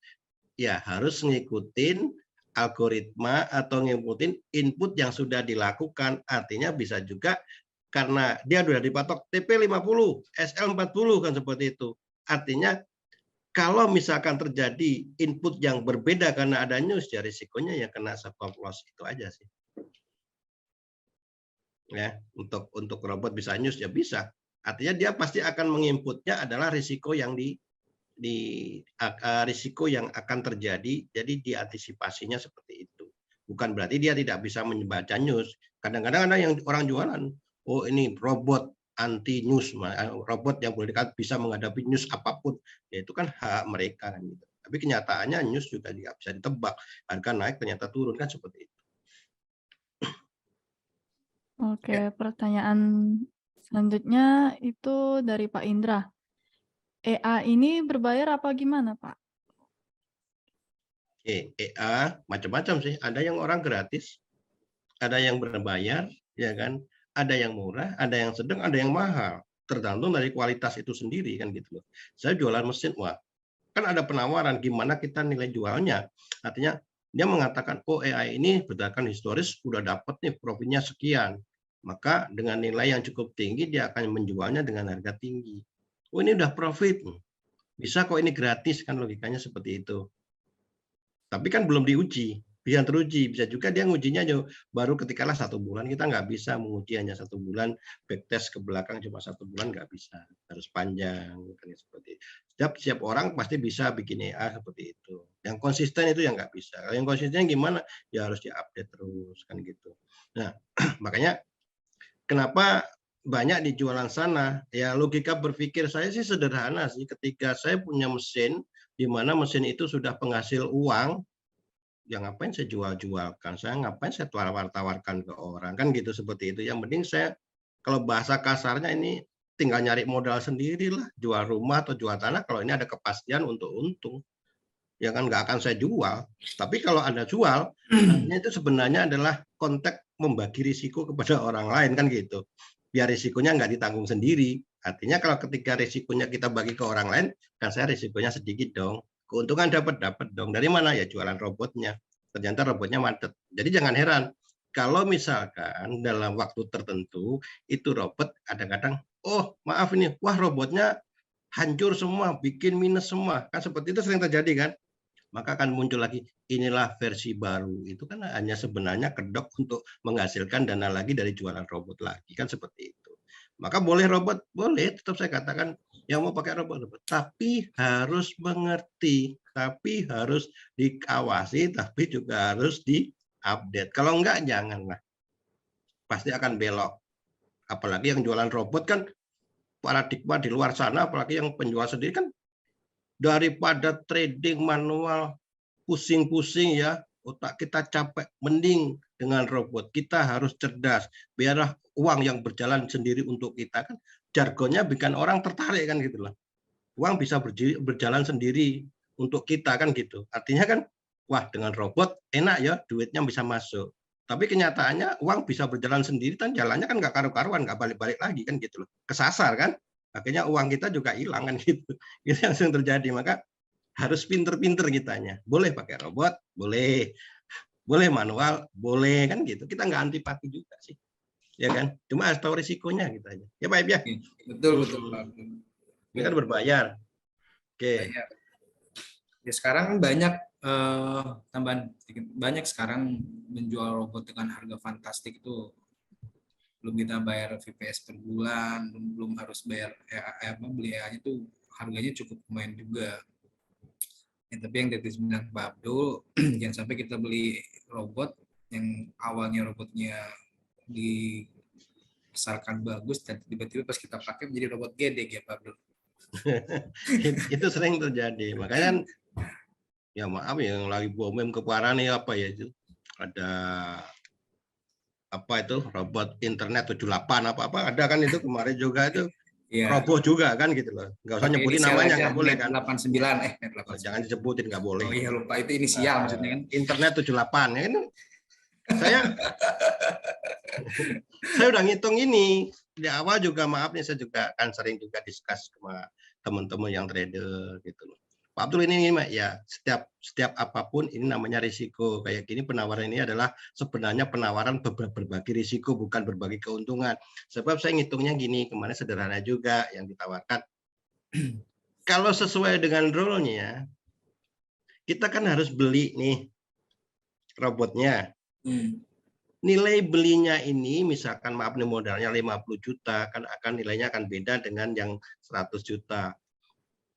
Speaker 1: ya harus ngikutin algoritma atau ngikutin input yang sudah dilakukan. Artinya bisa juga karena dia sudah dipatok TP 50, SL 40 kan seperti itu. Artinya kalau misalkan terjadi input yang berbeda karena ada news, ya risikonya ya kena stop loss, itu aja sih. Ya, untuk robot bisa news ya bisa. Artinya dia pasti akan menginputnya adalah risiko yang risiko yang akan terjadi, jadi diantisipasinya seperti itu. Bukan berarti dia tidak bisa membaca news. Kadang-kadang ada yang orang jualan, oh ini robot anti news, robot yang boleh dikatakan bisa menghadapi news apapun, ya itu kan hak mereka kan gitu. Tapi kenyataannya news juga tidak bisa ditebak, harga naik ternyata turun kan seperti itu.
Speaker 2: Oke, pertanyaan selanjutnya itu dari Pak Indra. EA ini berbayar apa gimana, Pak?
Speaker 1: EA macam-macam sih. Ada yang orang gratis, ada yang berbayar, ya kan? Ada yang murah, ada yang sedang, ada yang mahal. Tergantung dari kualitas itu sendiri kan gitu loh. Saya jualan mesin, wah, kan ada penawaran gimana kita nilai jualnya. Artinya dia mengatakan, oh AI ini berdasarkan historis udah dapat nih profitnya sekian. Maka dengan nilai yang cukup tinggi dia akan menjualnya dengan harga tinggi. Oh ini udah profit, bisa kok ini gratis kan, logikanya seperti itu. Tapi kan belum diuji, bisa teruji, bisa juga dia ngujinya baru ketikalah 1 bulan. Kita nggak bisa menguji hanya 1 bulan, backtest ke belakang cuma 1 bulan nggak bisa, harus panjang kan seperti itu. Setiap orang pasti bisa bikin EA seperti itu. Yang konsisten itu yang nggak bisa. Kalau yang konsisten gimana? Ya harus diupdate terus kan gitu. Nah makanya kenapa banyak di jualan sana? Ya logika berpikir saya sih sederhana sih. Ketika saya punya mesin, di mana mesin itu sudah penghasil uang, ya ngapain saya jual-jualkan? Saya ngapain saya tawar-tawarkan ke orang? Kan gitu seperti itu. Yang penting saya, kalau bahasa kasarnya ini tinggal nyari modal sendirilah, jual rumah atau jual tanah kalau ini ada kepastian untuk untung. Ya kan nggak akan saya jual. Tapi kalau Anda jual, artinya itu sebenarnya adalah konteks membagi risiko kepada orang lain kan gitu. Biar risikonya nggak ditanggung sendiri. Artinya kalau ketika risikonya kita bagi ke orang lain, kan saya risikonya sedikit dong. Keuntungan dapat dong. Dari mana ya? Jualan robotnya. Ternyata robotnya macet. Jadi jangan heran kalau misalkan dalam waktu tertentu itu robot kadang-kadang, oh maaf ini, wah robotnya hancur semua, bikin minus semua. Kan seperti itu sering terjadi kan. Maka akan muncul lagi, inilah versi baru. Itu kan hanya sebenarnya kedok untuk menghasilkan dana lagi dari jualan robot lagi. Kan seperti itu. Maka boleh robot, boleh. Tetap saya katakan, yang mau pakai robot. Tapi harus mengerti. Tapi harus dikawasi. Tapi juga harus diupdate. Kalau enggak, janganlah. Pasti akan belok. Apalagi yang jualan robot kan, paradigma di luar sana, apalagi yang penjual sendiri kan, daripada trading manual pusing-pusing ya, otak kita capek, mending dengan robot. Kita harus cerdas, biarlah uang yang berjalan sendiri untuk kita kan, jargonnya bikin orang tertarik kan gitu loh. Uang bisa berjalan sendiri untuk kita kan gitu. Artinya kan, wah dengan robot enak ya, duitnya bisa masuk. Tapi kenyataannya uang bisa berjalan sendiri kan, jalannya kan nggak karu-karuan, nggak balik-balik lagi kan gitu loh. Kesasar kan, akhirnya uang kita juga hilang kan gitu. Itu yang sering terjadi. Maka harus pinter-pinter kitanya. Boleh pakai robot, boleh. Boleh manual, boleh kan gitu. Kita nggak antipati juga sih. Ya kan? Cuma harus tahu risikonya gitu aja. Ya Pak Ib ya?
Speaker 3: Betul, betul Pak.
Speaker 1: Ini kan berbayar. Oke.
Speaker 3: Ya sekarang banyak tambahan sedikit. Banyak sekarang menjual robot dengan harga fantastik itu. Belum kita bayar VPS per bulan, belum harus bayar beli EA itu harganya cukup lumayan juga. Ya, tapi yang dari bilang Pak Abdul, jangan sampai kita beli robot yang awalnya robotnya diasarkan bagus dan tiba-tiba pas kita pakai menjadi robot gedek ya Pak Abdul.
Speaker 1: Itu sering terjadi. Makanya ya maaf yang lagi booming keparan nih apa ya itu. Ada apa itu robot internet 78 apa ada kan itu kemarin juga itu. Ya. Roboh juga kan gitu loh. Nggak usah nyebutin namanya, nggak boleh kan.
Speaker 3: 89
Speaker 1: jangan disebutin, nggak boleh.
Speaker 3: Oh iya lupa, itu inisial maksudnya kan.
Speaker 1: Internet 78 ya kan. Saya udah ngitung ini. Di awal juga maaf nih, saya juga kan sering juga diskus sama teman-teman yang trader gitu loh. Pak Abdul ini ya setiap apapun ini namanya risiko. Kayak gini penawaran ini adalah sebenarnya penawaran berbagi risiko, bukan berbagi keuntungan. Sebab saya ngitungnya gini, kemarin sederhana juga yang ditawarkan. Kalau sesuai dengan rule-nya, kita kan harus beli nih robotnya. nilai belinya ini misalkan maaf nih modalnya 50 juta kan akan nilainya akan beda dengan yang 100 juta.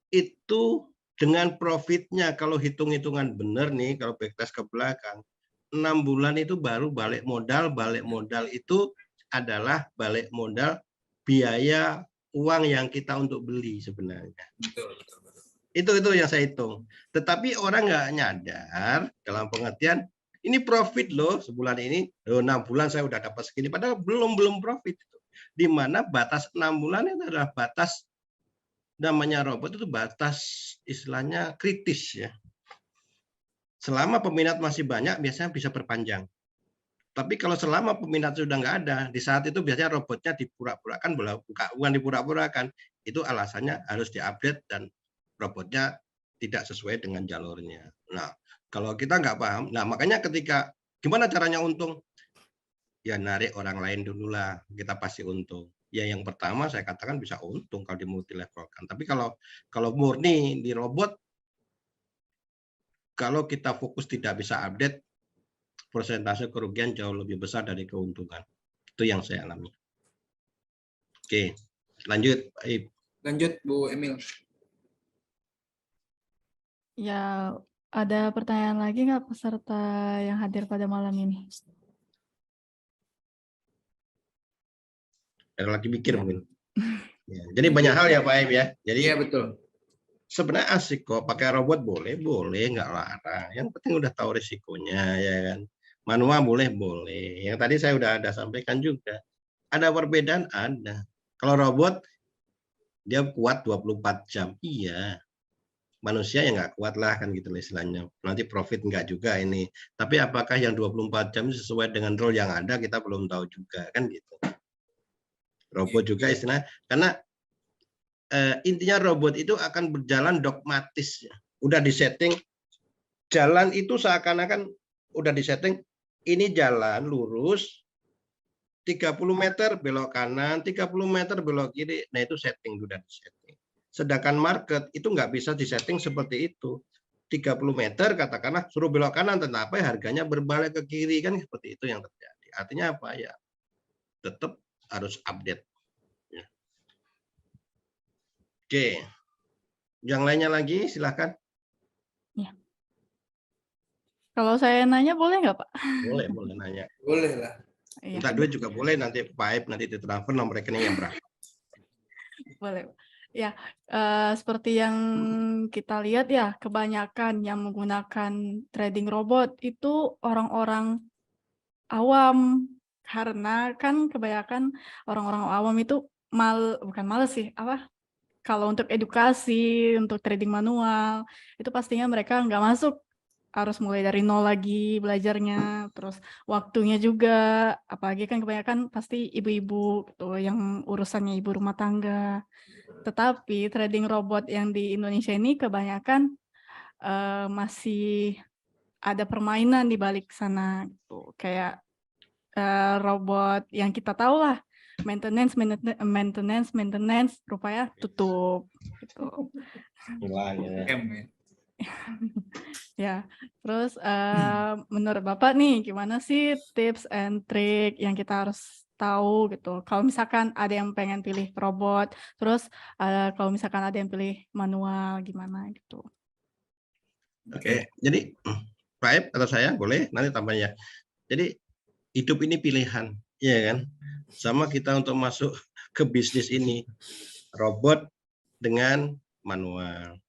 Speaker 1: Itu dengan profitnya kalau hitung-hitungan benar nih kalau backtest ke belakang 6 bulan itu baru balik modal itu adalah balik modal biaya uang yang kita untuk beli sebenarnya.
Speaker 3: Betul.
Speaker 1: Itu yang saya hitung. Tetapi orang nggak nyadar dalam pengertian ini profit loh sebulan ini, 6 bulan saya udah dapat segini, padahal belum profit. Di mana batas 6 bulan itu adalah batas namanya robot itu batas istilahnya kritis ya. Selama peminat masih banyak biasanya bisa perpanjang. Tapi kalau selama peminat sudah nggak ada, di saat itu biasanya robotnya dipura-purakan, bukan dipura-purakan, itu alasannya harus diupdate dan robotnya tidak sesuai dengan jalurnya. Nah, kalau kita nggak paham, nah makanya ketika gimana caranya untung? Ya narik orang lain dulu lah, kita pasti untung. Ya yang pertama saya katakan bisa untung kalau di multi levelkan. Tapi kalau murni di robot, kalau kita fokus tidak bisa update, persentase kerugian jauh lebih besar dari keuntungan. Itu yang saya alami. Oke, lanjut Pak Ib.
Speaker 3: Lanjut Bu Emil.
Speaker 2: Ya, ada pertanyaan lagi nggak peserta yang hadir pada malam ini?
Speaker 1: Ada lagi mikir mungkin. Ya, jadi banyak hal ya Pak Ib ya. Jadi
Speaker 3: Iya betul.
Speaker 1: sebenarnya asik kok pakai robot boleh nggak larang. Yang penting udah tahu risikonya ya kan. Manual boleh. Yang tadi saya udah ada sampaikan juga. Ada perbedaan ada. Kalau robot dia kuat 24 jam. Iya. Manusia yang nggak kuat lah kan gitu istilahnya. Nanti profit nggak juga ini. Tapi apakah yang 24 jam sesuai dengan role yang ada kita belum tahu juga kan gitu. Robot juga istilahnya karena intinya robot itu akan berjalan dogmatis ya. Udah disetting jalan itu seakan-akan udah disetting ini jalan lurus 30 meter belok kanan, 30 meter belok kiri. Nah itu setting udah disetting. Sedangkan market itu nggak bisa disetting seperti itu. 30 meter katakanlah suruh belok kanan, tetapi harganya berbalik ke kiri kan seperti itu yang terjadi. Artinya apa ya? Tetap harus update. Ya. Oke, yang lainnya lagi silahkan.
Speaker 2: Ya. Kalau saya nanya boleh nggak Pak?
Speaker 1: Boleh nanya.
Speaker 3: Boleh lah.
Speaker 1: Minta duit juga boleh, nanti Pak nanti ditransfer nomor rekening yang berapa.
Speaker 2: Boleh. Ya, seperti yang kita lihat ya, kebanyakan yang menggunakan trading robot itu orang-orang awam. Karena kan kebanyakan orang-orang awam itu bukan males sih, kalau untuk edukasi, untuk trading manual, itu pastinya mereka nggak masuk. Harus mulai dari nol lagi belajarnya, terus waktunya juga, apalagi kan kebanyakan pasti ibu-ibu gitu, yang urusannya ibu rumah tangga. Tetapi trading robot yang di Indonesia ini kebanyakan masih ada permainan di balik sana gitu. Kayak robot yang kita tahu lah, maintenance rupanya tutup gitu.
Speaker 1: Hilang ya.
Speaker 2: Ya, terus menurut Bapak nih gimana sih tips and trick yang kita harus tahu gitu. Kalau misalkan ada yang pengen pilih robot, terus kalau misalkan ada yang pilih manual gimana gitu.
Speaker 1: Oke, jadi Pak Ib atau saya boleh nanti tambahnya. Jadi hidup ini pilihan, ya kan? Sama kita untuk masuk ke bisnis ini, robot dengan manual.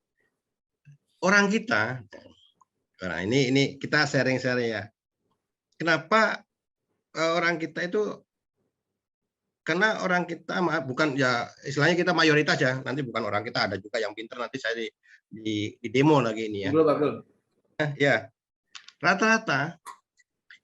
Speaker 1: Orang kita, nah ini kita sharing-sharing ya. Kenapa orang kita itu? Karena orang kita bukan ya istilahnya kita mayoritas ya. Nanti bukan orang kita, ada juga yang pinter nanti saya di demo lagi ini ya.
Speaker 3: Betul.
Speaker 1: Ya, rata-rata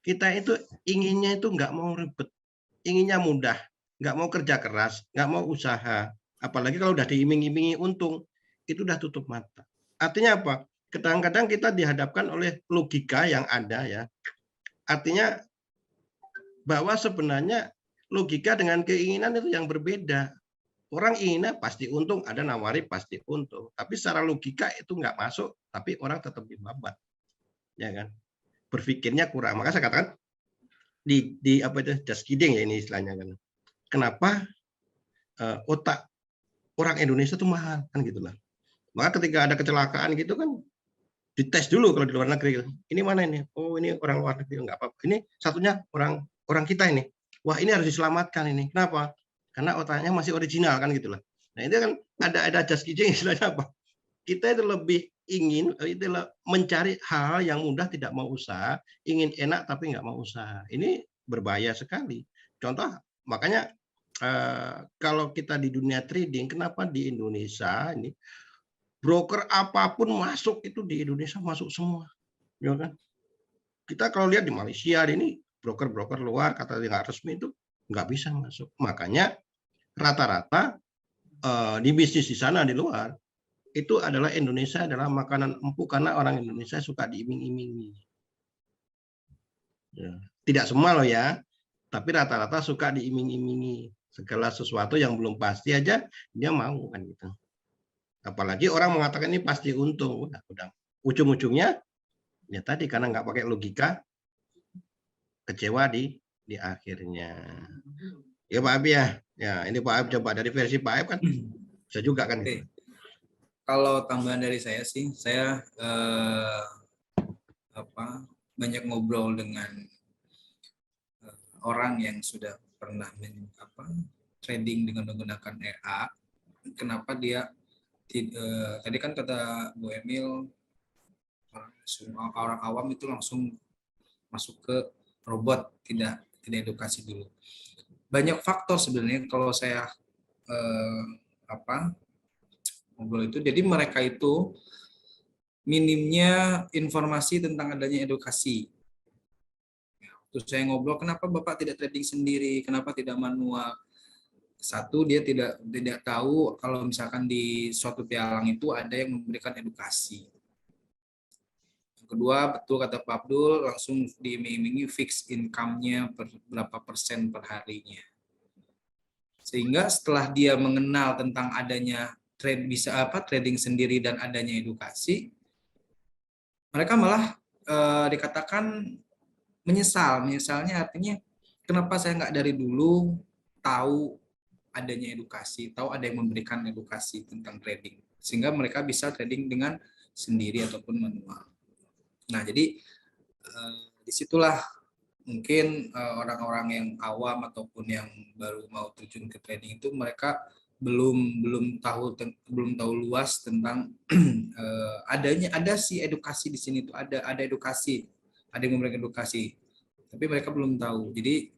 Speaker 1: kita itu inginnya itu nggak mau ribet, inginnya mudah, nggak mau kerja keras, nggak mau usaha. Apalagi kalau udah diiming-imingi untung, itu udah tutup mata. Artinya apa? Kadang-kadang kita dihadapkan oleh logika yang ada ya. Artinya bahwa sebenarnya logika dengan keinginan itu yang berbeda. Orang inginnya pasti untung, ada nawari pasti untung. Tapi secara logika itu nggak masuk, tapi orang tetap dibabat. Ya kan? Berpikirnya kurang. Maka saya katakan, di apa itu just kidding ya ini istilahnya kan. Kenapa otak orang Indonesia tuh mahal kan gitulah. Maka ketika ada kecelakaan gitu kan dites dulu kalau di luar negeri. Ini mana ini? Oh ini orang luar negeri nggak apa-apa. Ini satunya orang kita ini. Wah ini harus diselamatkan ini. Kenapa? Karena otaknya masih original kan gitulah. Nah itu kan ada just kidding istilahnya apa? Kita itu lebih ingin itu mencari hal yang mudah tidak mau usaha, ingin enak tapi nggak mau usaha. Ini berbahaya sekali. Contoh makanya kalau kita di dunia trading, kenapa di Indonesia ini broker apapun masuk itu di Indonesia masuk semua, ya kan? Kita kalau lihat di Malaysia ini broker-broker luar kata nggak resmi itu nggak bisa masuk. Makanya rata-rata di bisnis di sana di luar itu adalah Indonesia adalah makanan empuk karena orang Indonesia suka diiming-imingi. Ya. Tidak semua loh ya, tapi rata-rata suka diiming-imingi segala sesuatu yang belum pasti aja dia mau kan gitu. Apalagi orang mengatakan ini pasti untung, udah ujung-ujungnya ya tadi karena nggak pakai logika kecewa di akhirnya. Ya Pak Abi ya ini Pak Abi coba dari versi Pak Abi kan bisa juga kan. Gitu.
Speaker 3: Kalau tambahan dari saya sih, saya banyak ngobrol dengan orang yang sudah pernah trading dengan menggunakan EA. Kenapa dia tadi kan kata Bu Emil orang awam itu langsung masuk ke robot, tidak edukasi dulu. Banyak faktor sebenarnya kalau saya ngobrol itu. Jadi mereka itu minimnya informasi tentang adanya edukasi. Terus saya ngobrol, kenapa Bapak tidak trading sendiri, kenapa tidak manual? Satu, dia tidak tahu kalau misalkan di suatu pialang itu ada yang memberikan edukasi. Yang kedua, betul kata Pak Abdul, langsung diiming-imingi fix income-nya berapa persen per harinya. Sehingga setelah dia mengenal tentang adanya trading sendiri dan adanya edukasi, mereka malah dikatakan menyesalnya artinya kenapa saya nggak dari dulu tahu adanya edukasi, tahu ada yang memberikan edukasi tentang trading, sehingga mereka bisa trading dengan sendiri ataupun manual. Nah jadi disitulah mungkin orang-orang yang awam ataupun yang baru mau terjun ke trading itu mereka belum tahu luas tentang ada sih edukasi di sini tuh ada edukasi, ada yang memberikan edukasi, tapi mereka belum tahu. Jadi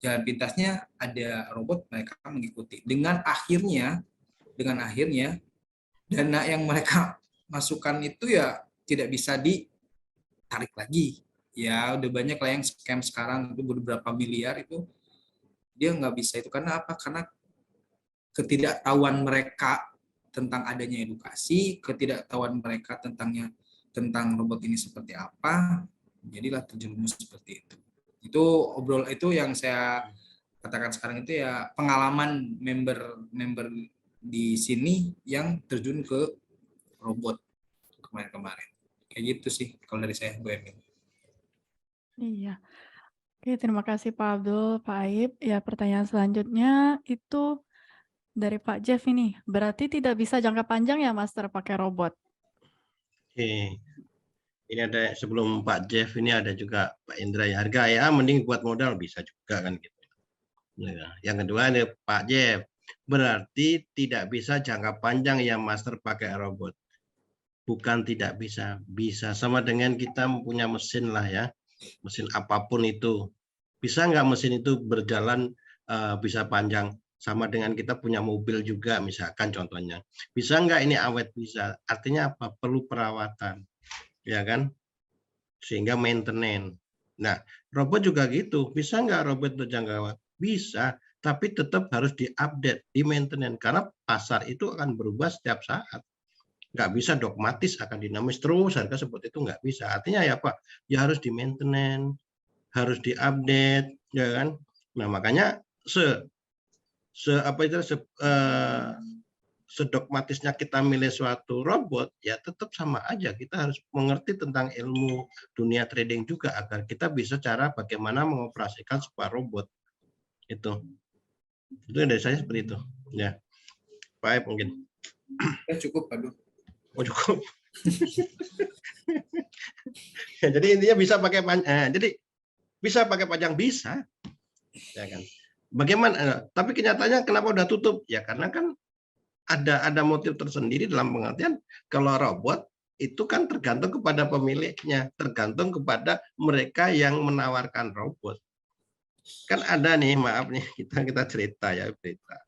Speaker 3: jalan pintasnya ada robot, mereka mengikuti. Dengan akhirnya dana yang mereka masukkan itu ya tidak bisa ditarik lagi. Ya udah banyak lah yang scam sekarang itu beberapa miliar itu dia nggak bisa itu karena apa? Karena ketidaktahuan mereka tentang adanya edukasi, ketidaktahuan mereka tentang robot ini seperti apa, jadilah terjerumus seperti itu. Itu itu yang saya katakan sekarang itu ya pengalaman member di sini yang terjun ke robot kemarin-kemarin. Kayak gitu sih kalau dari saya, Bu Emin.
Speaker 2: Iya. Oke, terima kasih Pak Abdul, Pak Aib. Ya, pertanyaan selanjutnya itu dari Pak Jeff ini. Berarti tidak bisa jangka panjang ya, Master, pakai robot?
Speaker 1: Oke. Ini ada sebelum Pak Jeff ini ada juga Pak Indra ya. Harga ya mending buat modal bisa juga kan gitu. Nah, yang kedua ini Pak Jeff. Berarti tidak bisa jangka panjang ya Master pakai robot. Bukan tidak bisa. Bisa sama dengan kita punya mesin lah ya. Mesin apapun itu. Bisa nggak mesin itu berjalan bisa panjang? Sama dengan kita punya mobil juga misalkan contohnya. Bisa nggak ini awet? Bisa. Artinya apa? Perlu perawatan. Ya kan, sehingga maintenance. Nah, robot juga gitu. Bisa nggak robot berjangka waktu? Bisa, tapi tetap harus diupdate, di maintenance karena pasar itu akan berubah setiap saat. Nggak bisa dogmatis akan dinamis terus harga seperti itu nggak bisa. Artinya ya Pak, ya harus di maintenance, harus diupdate, ya kan. Nah makanya sedogmatisnya kita milih suatu robot, ya tetap sama aja. Kita harus mengerti tentang ilmu dunia trading juga agar kita bisa cara bagaimana mengoperasikan sebuah robot. Itu dari saya seperti itu. Ya, baik mungkin.
Speaker 3: Ya cukup, aduh.
Speaker 1: Oh, cukup. Jadi intinya bisa pakai jadi bisa pakai panjang bisa, ya kan. Bagaimana? Tapi kenyataannya kenapa udah tutup? Ya karena kan ada motif tersendiri dalam pengertian kalau robot itu kan tergantung kepada pemiliknya, tergantung kepada mereka yang menawarkan robot. Kan ada nih, maaf nih, kita cerita ya, cerita.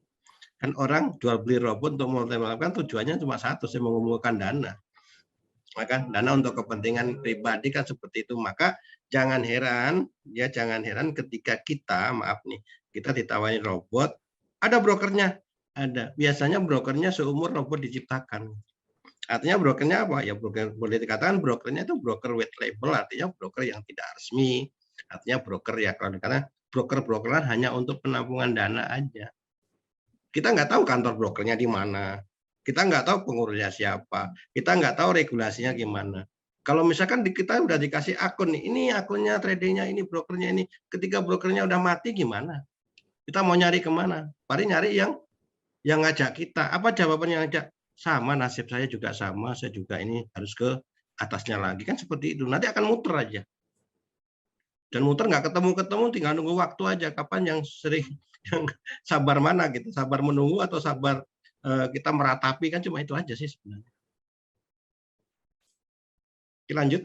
Speaker 1: Kan orang jual beli robot untuk melakukan tujuannya cuma satu, saya mengumpulkan dana. Maka dana untuk kepentingan pribadi kan seperti itu. Maka jangan heran ketika kita, maaf nih, kita ditawari robot, ada brokernya. Ada. Biasanya brokernya seumur robot diciptakan. Artinya brokernya apa? Ya broker, boleh dikatakan brokernya itu broker white label, artinya broker yang tidak resmi. Artinya broker ya, karena broker-brokeran hanya untuk penampungan dana aja. Kita nggak tahu kantor brokernya di mana. Kita nggak tahu pengurusnya siapa. Kita nggak tahu regulasinya gimana. Kalau misalkan kita udah dikasih akun nih, ini akunnya tradingnya, ini brokernya ini. Ketika brokernya udah mati gimana? Kita mau nyari kemana? Paling nyari yang ngajak kita. Apa jawabannya yang ngajak? Sama, nasib saya juga sama. Saya juga ini harus ke atasnya lagi. Kan seperti itu. Nanti akan muter aja. Dan muter nggak ketemu-ketemu, tinggal nunggu waktu aja. Kapan yang sering, yang sabar mana gitu. Sabar menunggu atau sabar kita meratapi, kan cuma itu aja sih sebenarnya. Oke, lanjut.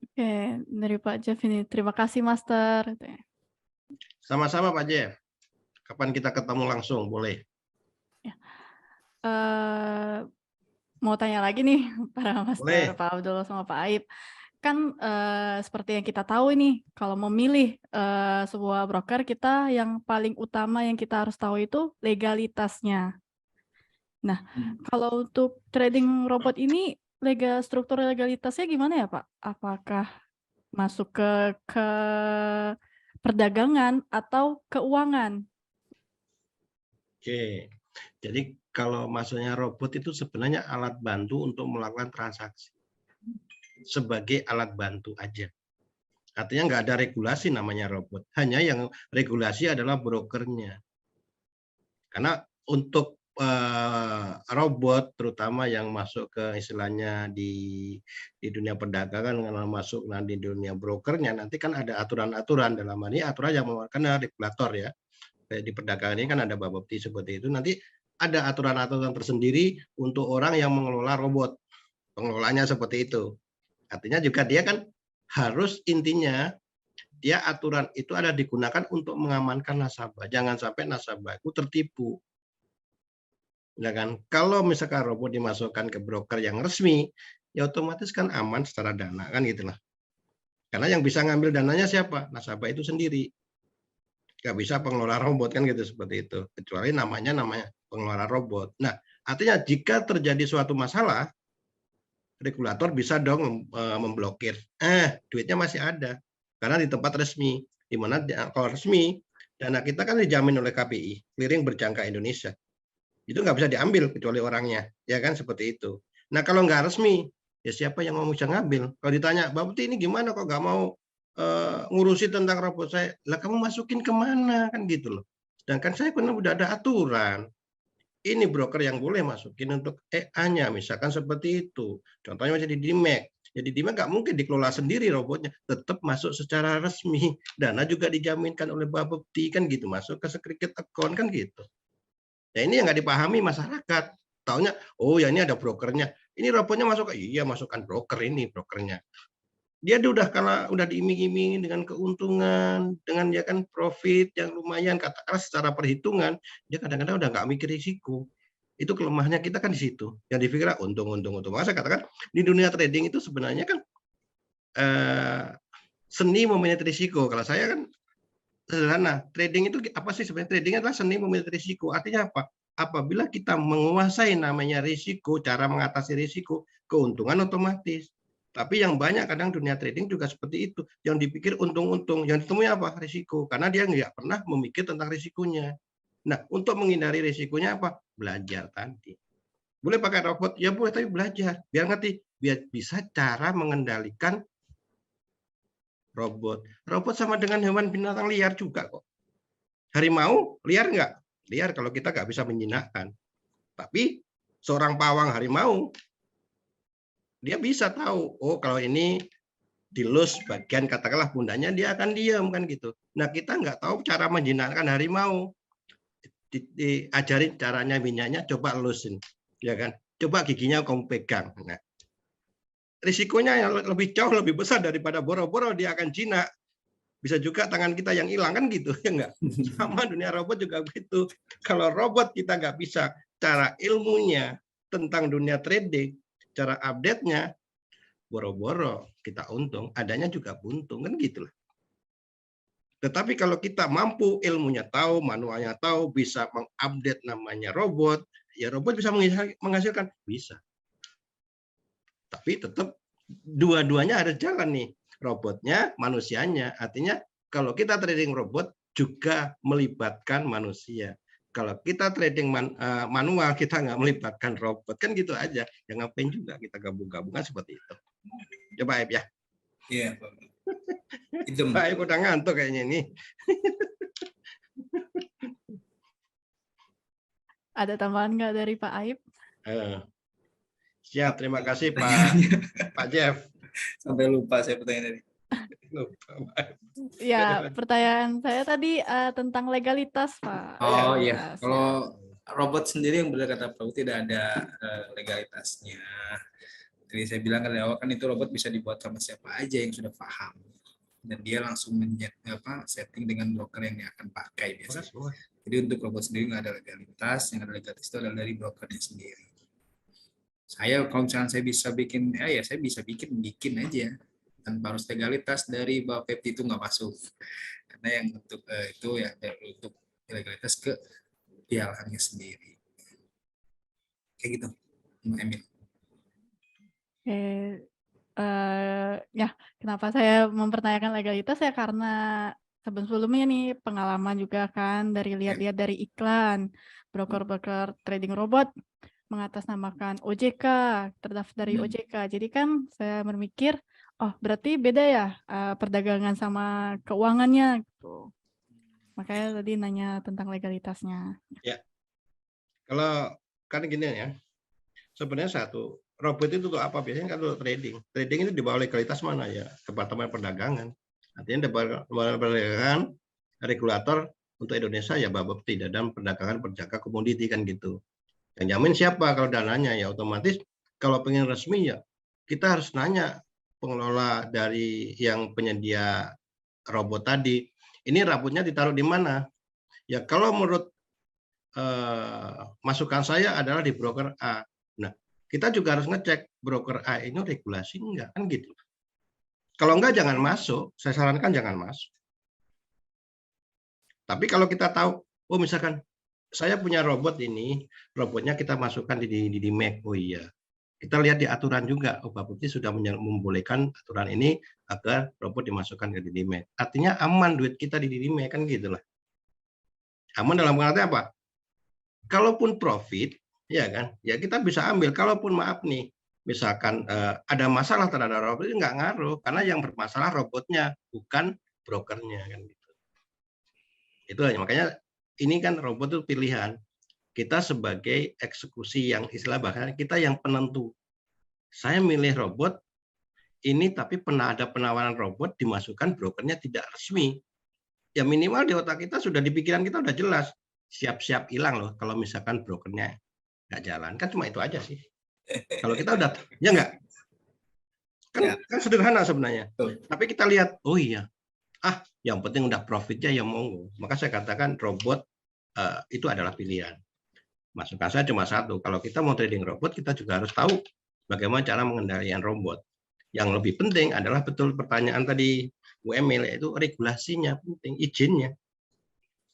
Speaker 2: Oke, dari Pak Jeff ini. Terima kasih, Master.
Speaker 1: Sama-sama Pak Jeff. Kapan kita ketemu langsung, boleh.
Speaker 2: Ya. Mau tanya lagi nih, para Master,
Speaker 1: Boleh.
Speaker 2: Pak Abdul sama Pak Aib. Kan seperti yang kita tahu ini, kalau memilih sebuah broker, kita yang paling utama yang kita harus tahu itu legalitasnya. Nah, kalau untuk trading robot ini, struktur legalitasnya gimana ya Pak? Apakah masuk ke perdagangan atau keuangan?
Speaker 1: Oke, jadi kalau maksudnya robot itu sebenarnya alat bantu untuk melakukan transaksi. Sebagai alat bantu aja. Artinya nggak ada regulasi namanya robot. Hanya yang regulasi adalah brokernya. Karena untuk robot terutama yang masuk ke istilahnya di dunia perdagangan, kalau masuk di dunia brokernya, nanti kan ada aturan-aturan, dalam hal ini aturan yang mengeluarkan regulator ya. Di perdagangan ini kan ada Bapepti seperti itu. Nanti ada aturan-aturan tersendiri untuk orang yang mengelola robot. Pengelolanya seperti itu. Artinya juga dia kan harus intinya dia aturan itu ada digunakan untuk mengamankan nasabah. Jangan sampai nasabah itu tertipu. Ya kan? Kalau misalkan robot dimasukkan ke broker yang resmi, ya otomatis kan aman secara dana kan gitulah. Karena yang bisa ngambil dananya siapa? Nasabah itu sendiri. Nggak bisa pengelola robot kan gitu seperti itu. Kecuali namanya pengelola robot. Nah, artinya jika terjadi suatu masalah, regulator bisa dong memblokir. Duitnya masih ada karena di tempat resmi. Di mana kalau resmi dana kita kan dijamin oleh KPI, clearing berjangka Indonesia. Itu nggak bisa diambil kecuali orangnya, ya kan seperti itu. Nah kalau nggak resmi, ya siapa yang mau bisa ngambil? Kalau ditanya, Bapepti ini gimana kok nggak mau ngurusi tentang robot saya? Lah kamu masukin kemana kan gitu loh. Sedangkan saya pernah udah ada aturan. Ini broker yang boleh masukin untuk EA-nya, misalkan seperti itu. Contohnya jadi DMAX. Jadi DMAX nggak mungkin dikelola sendiri robotnya, tetap masuk secara resmi. Dana juga dijaminkan oleh Bapepti kan gitu, masuk ke secret account kan gitu. Ya ini yang nggak dipahami masyarakat. Taunya, oh ya ini ada brokernya. Ini robotnya masuk, iya masukkan broker ini brokernya. Dia udah diiming-iming dengan keuntungan, dengan ya kan profit yang lumayan, katakanlah secara perhitungan, dia kadang-kadang udah nggak mikir risiko. Itu kelemahannya kita kan di situ. Yang dipikir untung. Maka saya katakan di dunia trading itu sebenarnya kan seni memanage risiko. Kalau saya kan sederhana, trading itu apa sih sebenarnya? Trading adalah seni memanage risiko. Artinya apa? Apabila kita menguasai namanya risiko, cara mengatasi risiko, keuntungan otomatis. Tapi yang banyak kadang dunia trading juga seperti itu. Yang dipikir untung-untung, yang ditemui apa? Risiko. Karena dia nggak pernah memikir tentang risikonya. Nah, untuk menghindari risikonya apa? Belajar tadi. Boleh pakai robot? Ya boleh, tapi belajar. Biar ngerti. Biar bisa cara mengendalikan robot. Robot sama dengan hewan binatang liar juga kok. Harimau liar nggak? Liar kalau kita nggak bisa menjinakkan. Tapi seorang pawang harimau, dia bisa tahu, oh kalau ini dilus bagian katakanlah pundaknya, dia akan diam kan gitu. Nah kita nggak tahu cara menjinakkan harimau. Diajarin caranya minyaknya, coba lusin, ya kan? Coba giginya kamu pegang. Nah, risikonya yang lebih jauh lebih besar daripada boro-boro dia akan jinak. Bisa juga tangan kita yang hilang kan gitu, ya enggak? Sama dunia robot juga begitu. Kalau robot kita nggak bisa cara ilmunya tentang dunia trading, cara update-nya, boro-boro kita untung, adanya juga buntung kan gitulah. Tetapi kalau kita mampu ilmunya tahu, manualnya tahu, bisa mengupdate namanya robot, ya robot bisa menghasilkan, bisa. Tapi tetap dua-duanya ada jalan nih, robotnya, manusianya. Artinya kalau kita trading robot juga melibatkan manusia. Kalau kita trading manual, kita nggak melibatkan robot, kan gitu aja. Ya ngapain juga kita gabung-gabungan seperti itu. Coba Aib ya.
Speaker 3: Iya, Pak. Itu
Speaker 1: Pak Aib udah ngantuk kayaknya ini.
Speaker 2: Ada tambahan nggak dari Pak Aib?
Speaker 1: Siap, terima kasih Pak Jeff.
Speaker 3: sampai lupa saya pertanyaan tadi.
Speaker 2: Ya, pertanyaan saya tadi tentang legalitas, Pak.
Speaker 3: Oh iya,
Speaker 2: Legalitas, ya.
Speaker 3: kalau robot sendiri yang benar kata Prabu tidak ada legalitasnya. Jadi saya bilang kan dari awal kan itu robot bisa dibuat sama siapa aja yang sudah paham, dan dia langsung setting dengan broker yang dia akan pakai biasanya. Jadi untuk robot sendiri nggak ada legalitas, yang ada legalitas itu adalah dari brokernya sendiri. Saya kalau misalnya saya bisa bikin, ya saya bisa bikin aja tanpa harus legalitas dari Bapepti itu nggak masuk, karena yang untuk itu ya untuk legalitas ke pialanya sendiri. Kayak gitu, Mbak Emil.
Speaker 2: Oke, ya kenapa saya mempertanyakan legalitas ya karena sebelumnya nih pengalaman juga kan dari lihat-lihat dari iklan broker-broker trading robot mengatasnamakan OJK, terdaftar dari OJK. Jadi kan saya berpikir, oh berarti beda ya perdagangan sama keuangannya gitu. Makanya tadi nanya tentang legalitasnya.
Speaker 1: Ya, kalau kan gini ya, sebenarnya satu, robot itu untuk apa? Biasanya kan untuk trading. Trading itu di bawah legalitas mana ya? Departemen Perdagangan. Artinya Departemen Perdagangan, regulator untuk Indonesia ya Bapepti, dan Perdagangan Perjaka Komoditi kan gitu. Yang jamin siapa kalau dananya? Ya otomatis kalau pengen resmi ya kita harus nanya pengelola dari yang penyedia robot tadi, ini robotnya ditaruh di mana? Ya kalau menurut masukan saya adalah di broker A. Nah, kita juga harus ngecek broker A ini regulasi enggak, kan gitu. Kalau enggak jangan masuk, saya sarankan jangan masuk. Tapi kalau kita tahu, oh misalkan saya punya robot ini, robotnya kita masukkan di DMAX. Oh iya, kita lihat di aturan juga, oh Bapepti sudah membolehkan aturan ini agar robot dimasukkan ke DMAX. Artinya aman duit kita di DMAX, kan gitulah. Aman dalam arti apa? Kalaupun profit, ya kan, ya kita bisa ambil. Kalaupun maaf nih, misalkan ada masalah terhadap robot, itu nggak ngaruh, karena yang bermasalah robotnya, bukan brokernya, kan gitu. Itu aja, makanya ini kan robot itu pilihan. Kita sebagai eksekusi yang istilah bahkan kita yang penentu. Saya milih robot ini, tapi ada penawaran robot dimasukkan brokernya tidak resmi. Ya minimal di otak kita sudah, di pikiran kita udah jelas. Siap-siap hilang loh kalau misalkan brokernya nggak jalan. Kan cuma itu aja sih. Kalau kita udah, ya nggak? Kan sederhana sebenarnya. Tapi kita lihat, oh iya, yang penting udah profitnya ya monggo. Maka saya katakan robot itu adalah pilihan. Masukan saya cuma satu, kalau kita mau trading robot, kita juga harus tahu bagaimana cara mengendalikan robot. Yang lebih penting adalah betul pertanyaan tadi Bu Emil, yaitu regulasinya penting, izinnya.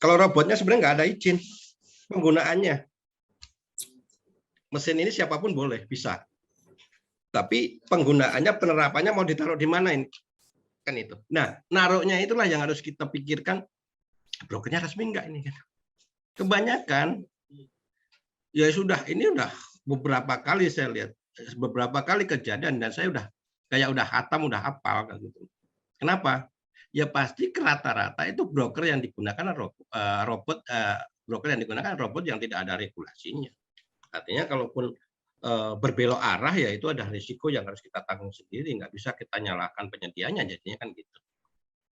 Speaker 1: Kalau robotnya sebenarnya nggak ada izin penggunaannya. Mesin ini siapapun boleh, bisa. Tapi penggunaannya, penerapannya mau ditaruh di mana ini? Kan itu. Nah, naruhnya itulah yang harus kita pikirkan, brokernya resmi nggak ini kan? Kebanyakan ya sudah, ini udah beberapa kali saya lihat, beberapa kali kejadian dan saya udah kayak udah hatam, udah hafal kan gitu. Kenapa? Ya pasti rata-rata itu broker yang digunakan broker yang digunakan robot yang tidak ada regulasinya. Artinya kalaupun berbelok arah ya itu ada risiko yang harus kita tanggung sendiri, nggak bisa kita nyalahkan penyedianya, jadinya kan gitu.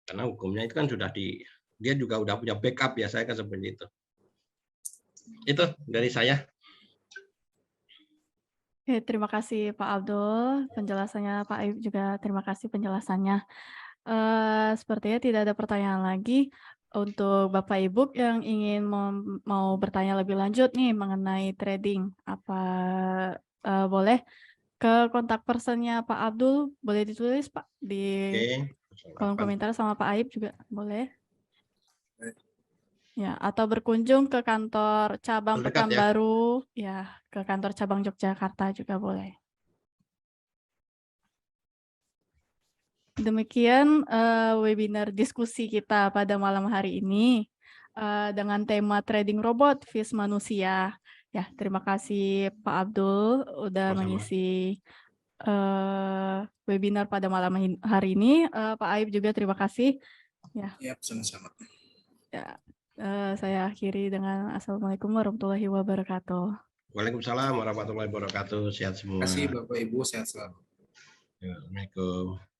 Speaker 1: Karena hukumnya itu kan sudah dia juga udah punya backup ya, saya kan seperti itu. Itu dari saya.
Speaker 2: Oke, terima kasih Pak Abdul penjelasannya, Pak Aib juga terima kasih penjelasannya. Sepertinya tidak ada pertanyaan lagi. Untuk Bapak Ibu yang ingin mau bertanya lebih lanjut nih mengenai trading, apa boleh ke kontak personnya Pak Abdul, boleh ditulis Pak di kolom komentar, sama Pak Aib juga boleh. Ya, atau berkunjung ke kantor cabang
Speaker 1: Terdekat ya.
Speaker 2: Pekanbaru, ya, ke kantor cabang Yogyakarta juga boleh. Demikian webinar diskusi kita pada malam hari ini dengan tema trading robot vs manusia. Ya, terima kasih Pak Abdul udah mengisi webinar pada malam hari ini. Pak Aib juga terima kasih. Ya.
Speaker 3: Ya, sama-sama.
Speaker 2: Ya, saya akhiri dengan Assalamualaikum warahmatullahi wabarakatuh.
Speaker 1: Waalaikumsalam warahmatullahi wabarakatuh. Sehat semua.
Speaker 3: Terima kasih Bapak Ibu, sehat selalu.
Speaker 1: Assalamualaikum.